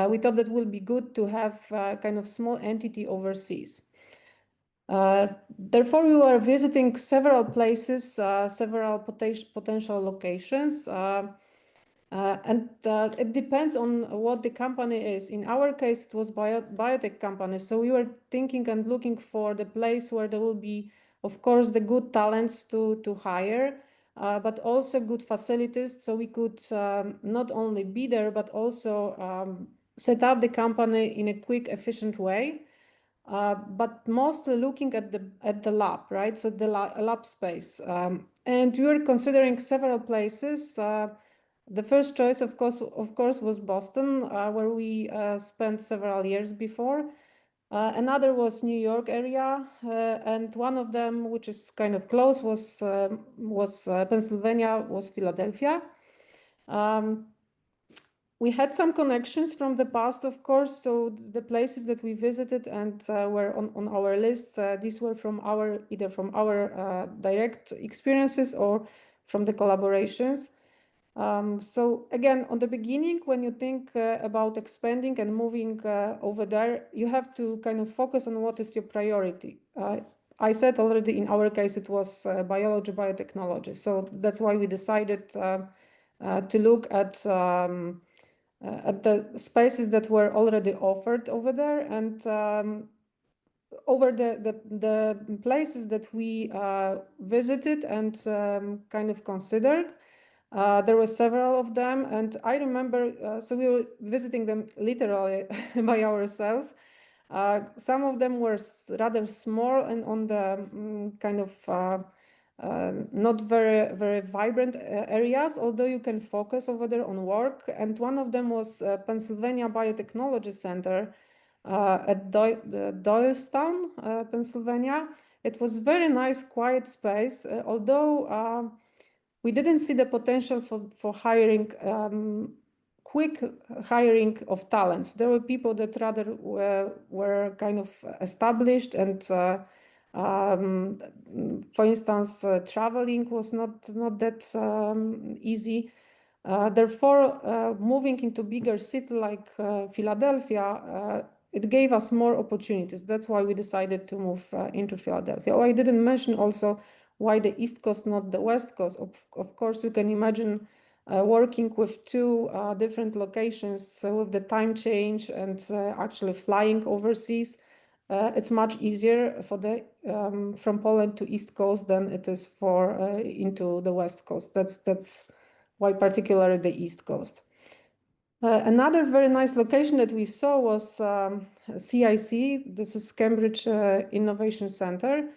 we thought that would be good to have kind of small entity overseas. Therefore, we were visiting several places, several potential locations. And it depends on what the company is. In our case, it was biotech company. So we were thinking and looking for the place where there will be, of course, the good talents to hire, but also good facilities. So we could not only be there, but also set up the company in a quick, efficient way. But mostly looking at the lab, right? So the lab space. And we were considering several places. The first choice, of course, was Boston, where we spent several years before. Another was New York area, and one of them, which is kind of close, was Pennsylvania, was Philadelphia. We had some connections from the past, of course, so the places that we visited and were on our list, these were either from our direct experiences or from the collaborations. So again, on the beginning, when you think about expanding and moving over there, you have to kind of focus on what is your priority. I said already, in our case, it was biology, biotechnology. So that's why we decided to look at at the spaces that were already offered over there, and over the places that we visited and kind of considered. There were several of them, and I remember, so we were visiting them literally by ourselves. Some of them were rather small and on the kind of not very vibrant areas, although you can focus over there on work. And one of them was Pennsylvania Biotechnology Center at Doylestown, Pennsylvania. It was very nice, quiet space, although we didn't see the potential for hiring, quick hiring of talents. There were people that rather were kind of established, and for instance, traveling was not that easy. Therefore, moving into bigger city like Philadelphia, it gave us more opportunities. That's why we decided to move into Philadelphia. Oh, I didn't mention also why the East Coast, not the West Coast. Of course, you can imagine working with two different locations with the time change and actually flying overseas. It's much easier for the from Poland to East Coast than it is for into the West Coast. That's why particularly the East Coast. Another very nice location that we saw was CIC. This is Cambridge Innovation Center.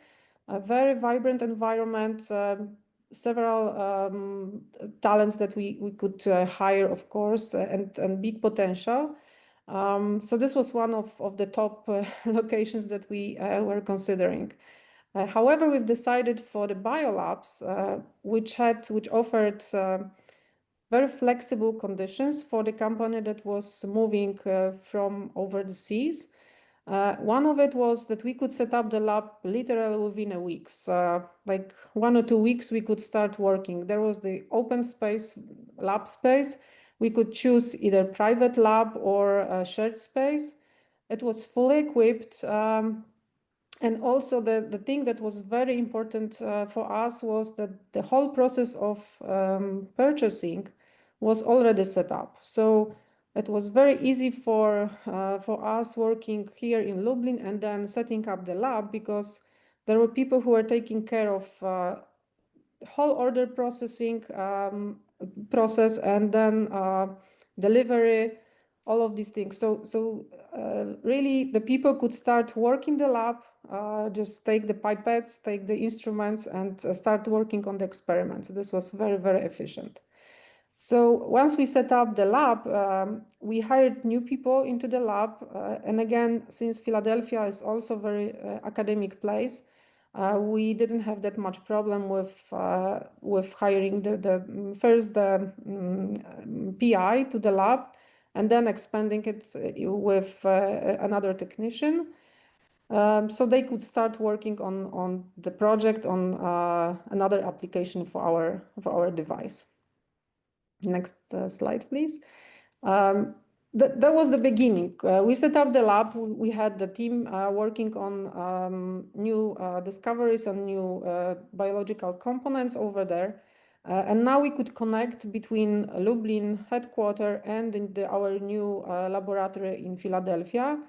A very vibrant environment, several talents that we could hire, of course, and big potential. So this was one of the top locations that we were considering. However, we've decided for the biolabs, which offered very flexible conditions for the company that was moving from over the seas. One of it was that we could set up the lab literally within a week. Like 1 or 2 weeks, we could start working. There was the open space, lab space. We could choose either private lab or a shared space. It was fully equipped. And also the thing that was very important for us was that the whole process of purchasing was already set up. So it was very easy for us working here in Lublin and then setting up the lab, because there were people who were taking care of whole order processing process, and then delivery, all of these things. So really the people could start working the lab, just take the pipettes, take the instruments, and start working on the experiments. This was very, very efficient. So once we set up the lab, we hired new people into the lab. And again, since Philadelphia is also a very academic place, we didn't have that much problem with hiring the PI to the lab and then expanding it with another technician. So they could start working on the project on another application for our device. Next slide, please. That was the beginning. We set up the lab. We had the team working on new discoveries on new biological components over there. And now we could connect between Lublin headquarters and our new laboratory in Philadelphia.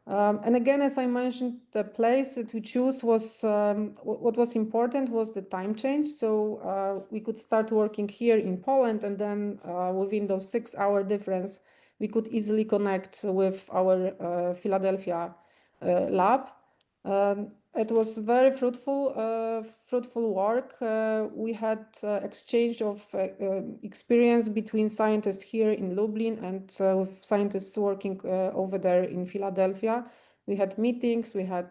And again, as I mentioned, the place that we choose was, what was important was the time change. So we could start working here in Poland, and then within those 6-hour difference, we could easily connect with our Philadelphia lab. It was very fruitful work. We had exchange of experience between scientists here in Lublin and with scientists working over there in Philadelphia. We had meetings, we had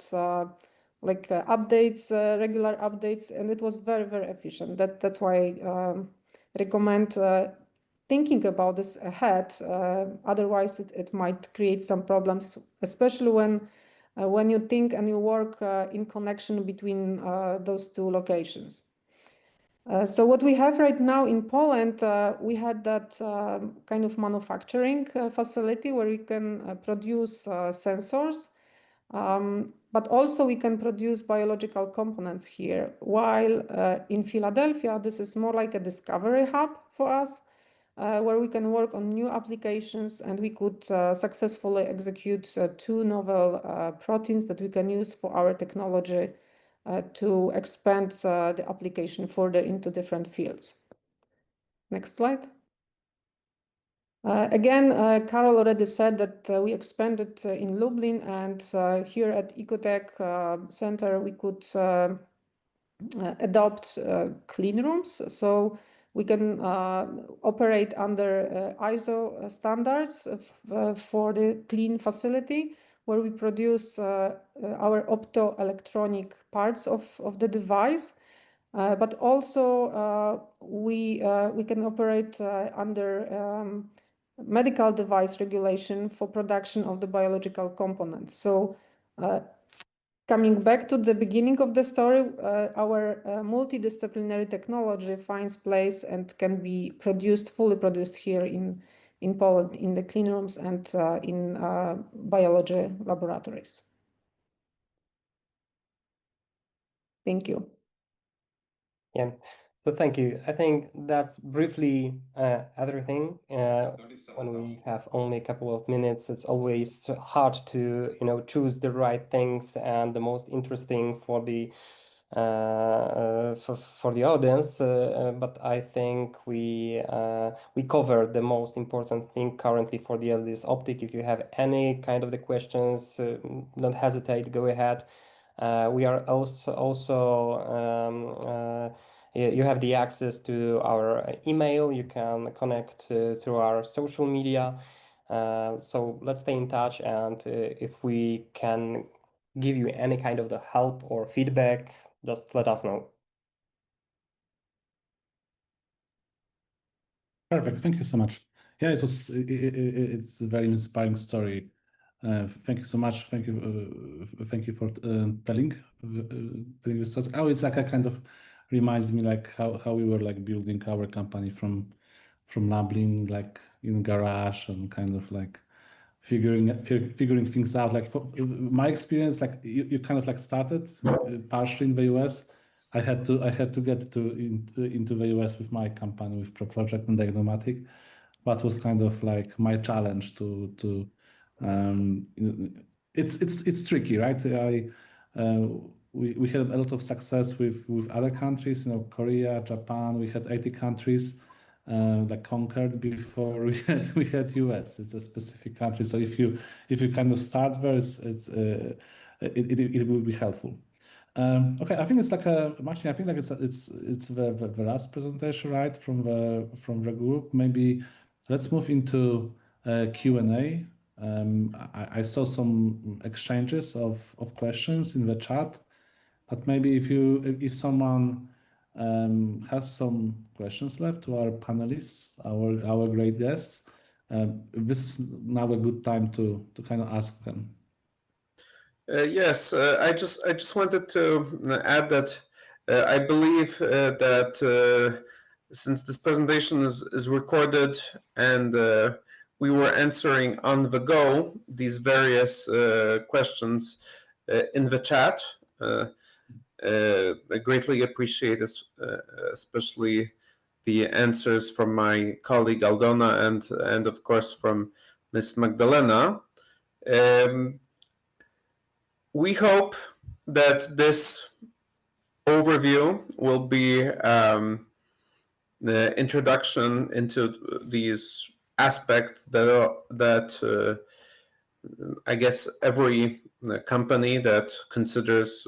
updates, regular updates, and it was very, very efficient. That's why I recommend thinking about this ahead. Otherwise, it might create some problems, especially when you think and you work in connection between those two locations. So what we have right now in Poland, we had that kind of manufacturing facility where we can produce sensors, but also we can produce biological components here. While in Philadelphia, this is more like a discovery hub for us. where we can work on new applications, and we could successfully execute 2 novel proteins that we can use for our technology to expand the application further into different fields. Next slide. Again, Karol already said that we expanded in Lublin, and here at Ecotech Center we could adopt clean rooms. So we can operate under ISO standards for the clean facility, where we produce our optoelectronic parts of the device. But also we can operate under medical device regulation for production of the biological components. So coming back to the beginning of the story, our multidisciplinary technology finds place and can be fully produced here in Poland, in the clean rooms and in biology laboratories. Thank you. Yeah, so thank you. I think that's briefly everything. When we have only a couple of minutes, it's always hard to choose the right things and the most interesting for the audience. But I think we covered the most important thing currently for the SDS Optic. If you have any kind of the questions, don't hesitate, go ahead. We are also you have the access to our email. You can connect through our social media. So let's stay in touch, and if we can give you any kind of the help or feedback, just let us know. Perfect. Thank you so much. Yeah, it's a very inspiring story. Thank you so much. Thank you for telling this story. Oh, it's like a kind of reminds me like how we were like building our company from Lublin, like in garage, and kind of like figuring things out. Like my experience, like you kind of like started partially in the US. I had to get into the US with my company, with Project and Diagnomatic, but was kind of like my challenge to it's tricky, right? We had a lot of success with other countries, Korea, Japan. We had 80 countries like conquered before we had US. It's a specific country, so if you kind of start there, it will be helpful. Okay, I think it's like Marcin, I think like it's the last presentation, right, from the group. Maybe let's move into Q&A. I saw some exchanges of questions in the chat, but maybe if someone has some questions left to our panelists, our great guests, this is now a good time to kind of ask them. Yes, I just wanted to add that I believe that since this presentation is recorded and we were answering on the go these various questions in the chat, I greatly appreciate this, especially the answers from my colleague Aldona and of course from Ms. Magdalena. We hope that this overview will be the introduction into these aspects that I guess every company that considers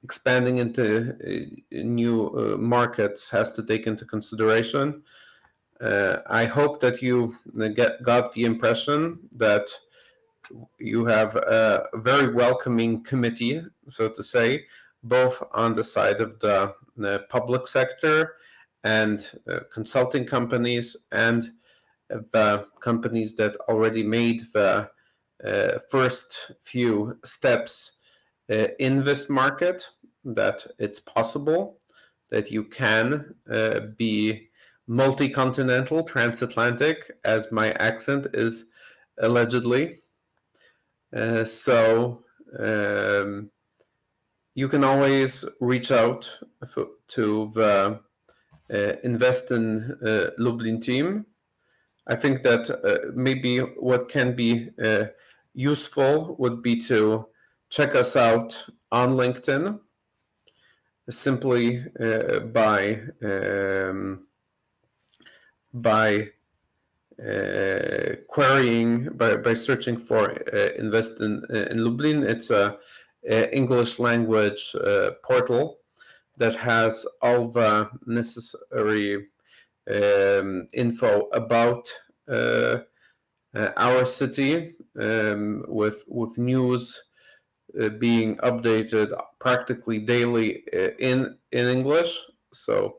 expanding into new markets has to take into consideration. I hope that you got the impression that you have a very welcoming committee, so to say, both on the side of the public sector and consulting companies and the companies that already made the first few steps in this market, that it's possible that you can be multi-continental, transatlantic, as my accent is allegedly. So you can always reach out to the Invest in Lublin team. I think that maybe what can be useful would be to check us out on LinkedIn simply by querying, by searching for Invest in Lublin. It's a English language portal that has all the necessary info about our city, with news being updated practically daily in English. So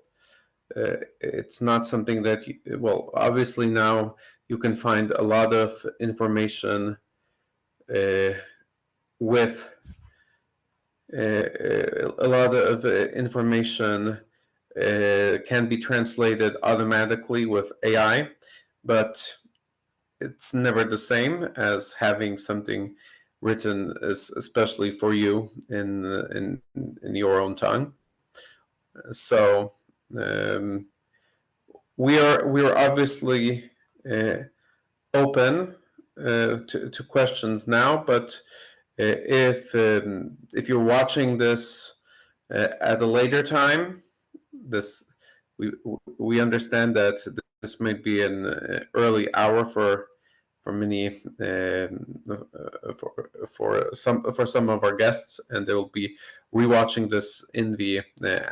it's not something that well, obviously now you can find a lot of information with a lot of information can be translated automatically with AI, but it's never the same as having something written especially for you in your own tongue. So we are obviously open to questions now, but if you're watching this at a later time, we understand that this might be an early hour for many for some of our guests, and they will be rewatching this in the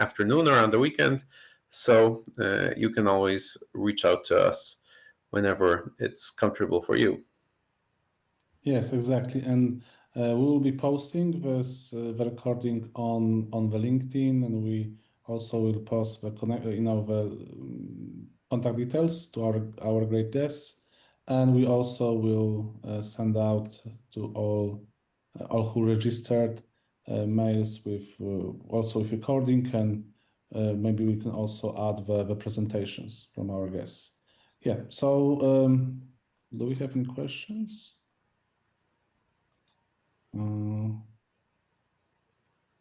afternoon or on the weekend. So you can always reach out to us whenever it's comfortable for you. Yes, exactly. And we will be posting this the recording on the LinkedIn, and we also will post the contact details to our great guests, and we also will send out to all who registered mails with also with recording, and maybe we can also add the presentations from our guests. Yeah. So do we have any questions?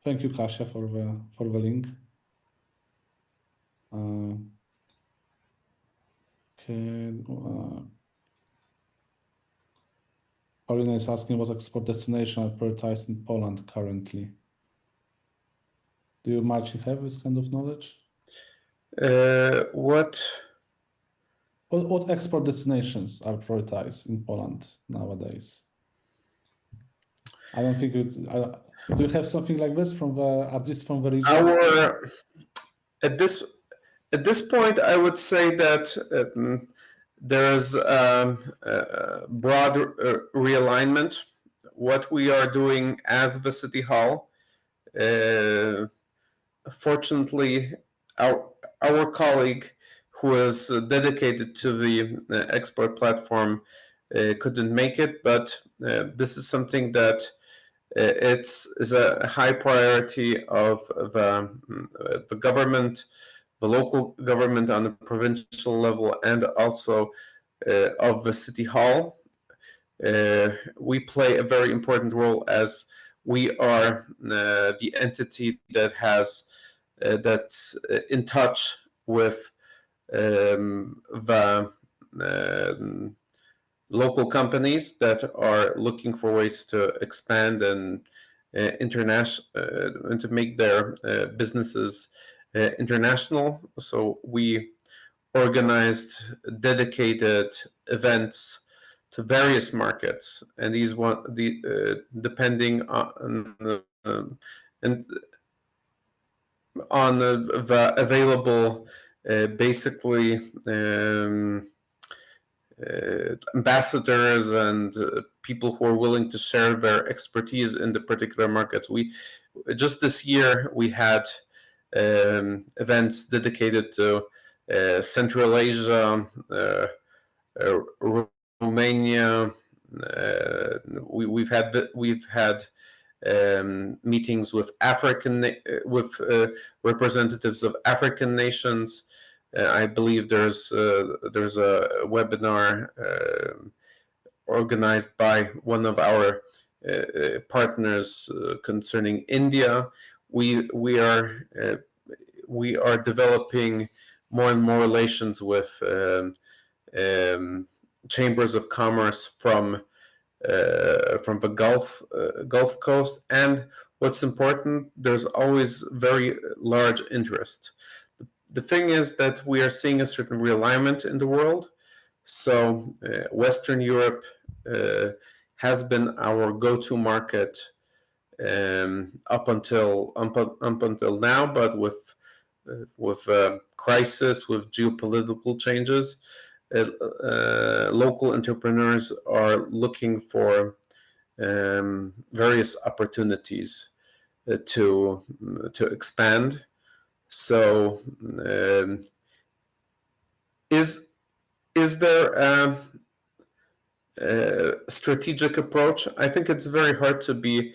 Thank you, Kasia, for the link. Paulina is asking what export destination are prioritized in Poland currently. Do you, Marcin, have this kind of knowledge? What export destinations are prioritized in Poland nowadays? I don't think it. Do you have something like this from at least from the region? At this point, I would say that there's a broad realignment. What we are doing as the City Hall, fortunately, our colleague who is dedicated to the export platform couldn't make it, but this is something that is a high priority of the government, the local government on the provincial level, and also of the City Hall. We play a very important role as we are the entity that has that's in touch with the local companies that are looking for ways to expand and international and to make their businesses international. So we organized dedicated events to various markets, and these depending on the available basically ambassadors and people who are willing to share their expertise in the particular markets. We just this year we had events dedicated to Central Asia, Romania. We've had meetings with representatives of African nations. I believe there's a webinar organized by one of our partners concerning India. We are developing more and more relations with chambers of commerce from the Gulf Coast, and what's important, there's always very large interest. The thing is that we are seeing a certain realignment in the world. So Western Europe has been our go-to market up until now, but with crisis, with geopolitical changes, local entrepreneurs are looking for various opportunities to expand. So, is there a strategic approach? I think it's very hard to be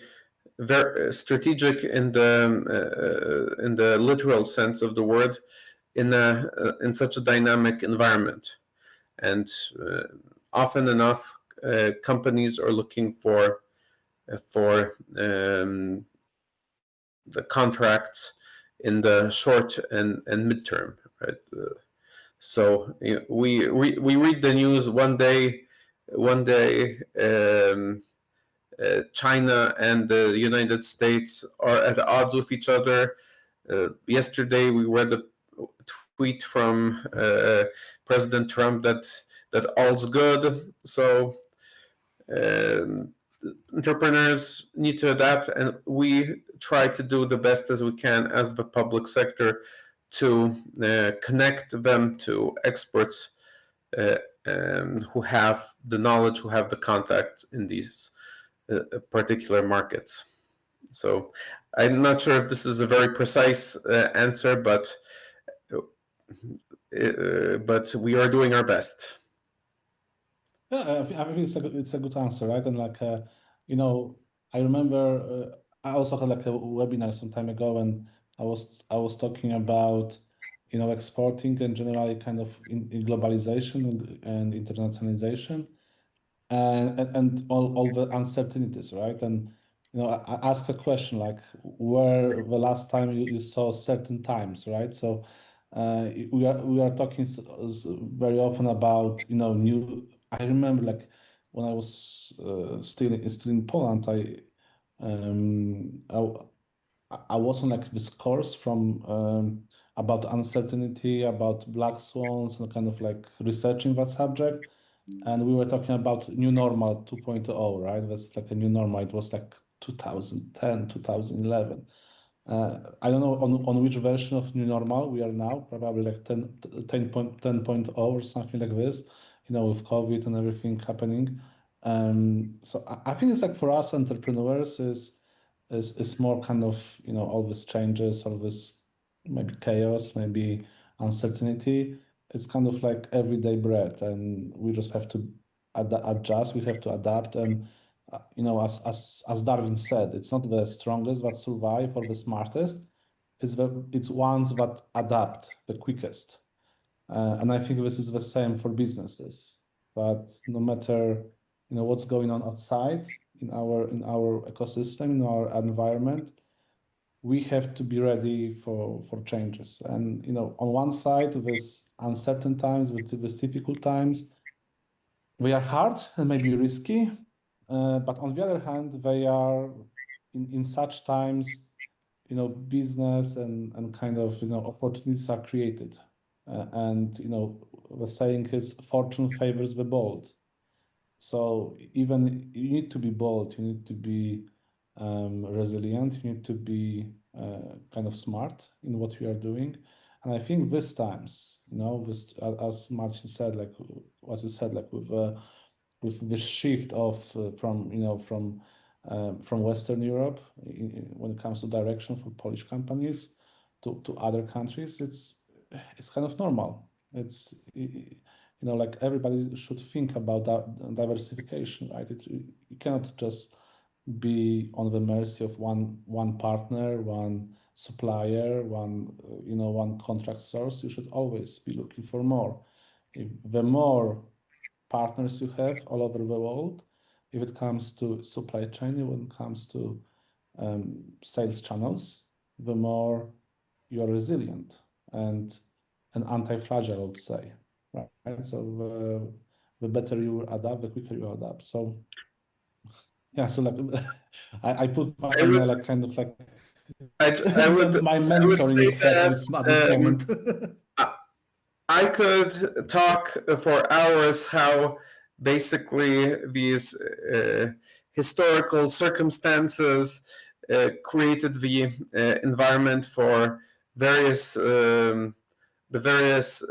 very strategic in the literal sense of the word in such a dynamic environment, and often enough companies are looking for the contracts in the short and midterm, right? So we read the news one day. China and the United States are at odds with each other. Yesterday, we read a tweet from President Trump that all's good. So entrepreneurs need to adapt, and we try to do the best as we can as the public sector to connect them to experts who have the knowledge, who have the contacts in these particular markets. So I'm not sure if this is a very precise answer, but we are doing our best. Yeah, I think it's a good answer, right? And like you know, I remember I also had like a webinar some time ago, and I was talking about exporting and generally kind of in globalization and internationalization, and all the uncertainties, right? And I ask a question like, where the last time you saw certain times, right? So we are talking very often about new. I remember like when I was still in Poland, I was on like this course from about uncertainty, about black swans, and kind of like researching that subject. And we were talking about new normal 2.0, right? That's like a new normal. It was like 2010, 2011. I don't know on which version of new normal we are now, probably like 10.0 or something like this, with COVID and everything happening. So I think it's like for us entrepreneurs is more kind of, all these changes, all this maybe chaos, maybe uncertainty. It's kind of like everyday bread, and we just have to adjust. We have to adapt, and as Darwin said, it's not the strongest that survive or the smartest. It's ones that adapt the quickest, and I think this is the same for businesses. But no matter what's going on outside in our ecosystem, in our environment, we have to be ready for changes. And on one side, with uncertain times, with difficult times, they are hard and maybe risky, but on the other hand, they are in such times, business and kind of opportunities are created, and the saying is fortune favors the bold. So even you need to be bold, you need to be resilient, you need to be kind of smart in what you are doing. And I think this times, this, as Marcin said, like what you said, like with this shift of from Western Europe when it comes to direction for Polish companies to other countries, it's kind of normal. It's like everybody should think about that diversification, right? You cannot just be on the mercy of one partner, one supplier, one contract source. You should always be looking for more. The more partners you have all over the world, if it comes to supply chain, when it comes to sales channels, the more you are resilient. And and anti-fragile, I would say, right? So the better you adapt, the quicker you adapt. So yeah, so like I put my like kind of like I would my I would say mentoring hat that at this moment. I could talk for hours how basically these historical circumstances created the environment for various the various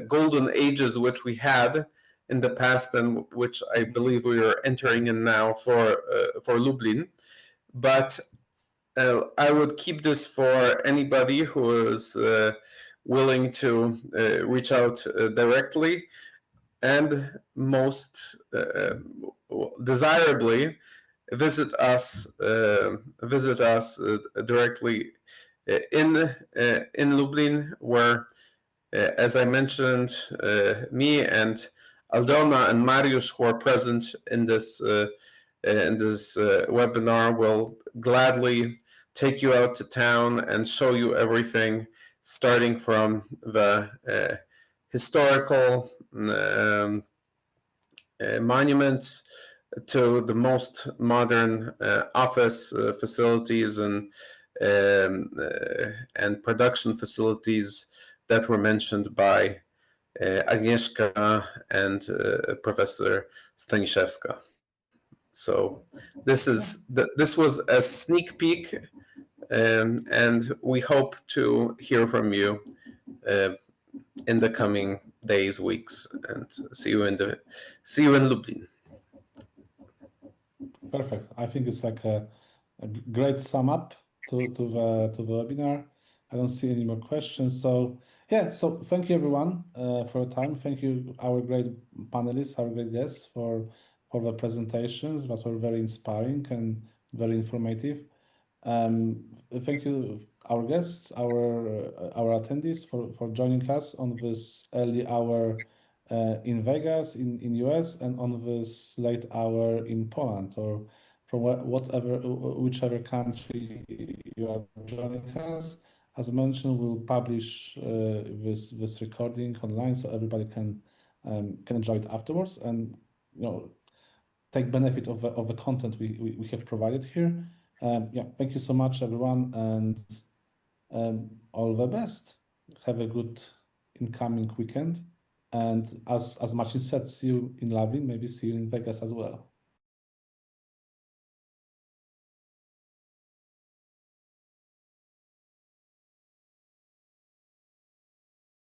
golden ages which we had in the past and which I believe we are entering in now for Lublin. But I would keep this for anybody who is willing to reach out directly, and most desirably visit us directly in Lublin, where, as I mentioned, me and Aldona and Mariusz, who are present in this webinar, will gladly take you out to town and show you everything, starting from the historical monuments to the most modern office facilities and production facilities that were mentioned by Agnieszka and Professor Staniszewska. So this was a sneak peek, and we hope to hear from you in the coming days, weeks, and see you in Lublin. Perfect. I think it's like a great sum up to the webinar. I don't see any more questions. So yeah, so thank you everyone for your time. Thank you our great panelists, our great guests for the presentations that were very inspiring and very informative. Thank you our guests, our attendees for joining us on this early hour in Vegas in US and on this late hour in Poland, or from whichever country you are joining us. As I mentioned, we'll publish this recording online so everybody can enjoy it afterwards and take benefit of the content we have provided here. Yeah, thank you so much, everyone, and all the best. Have a good incoming weekend. And as Marcin said, see you in Lublin, maybe see you in Vegas as well.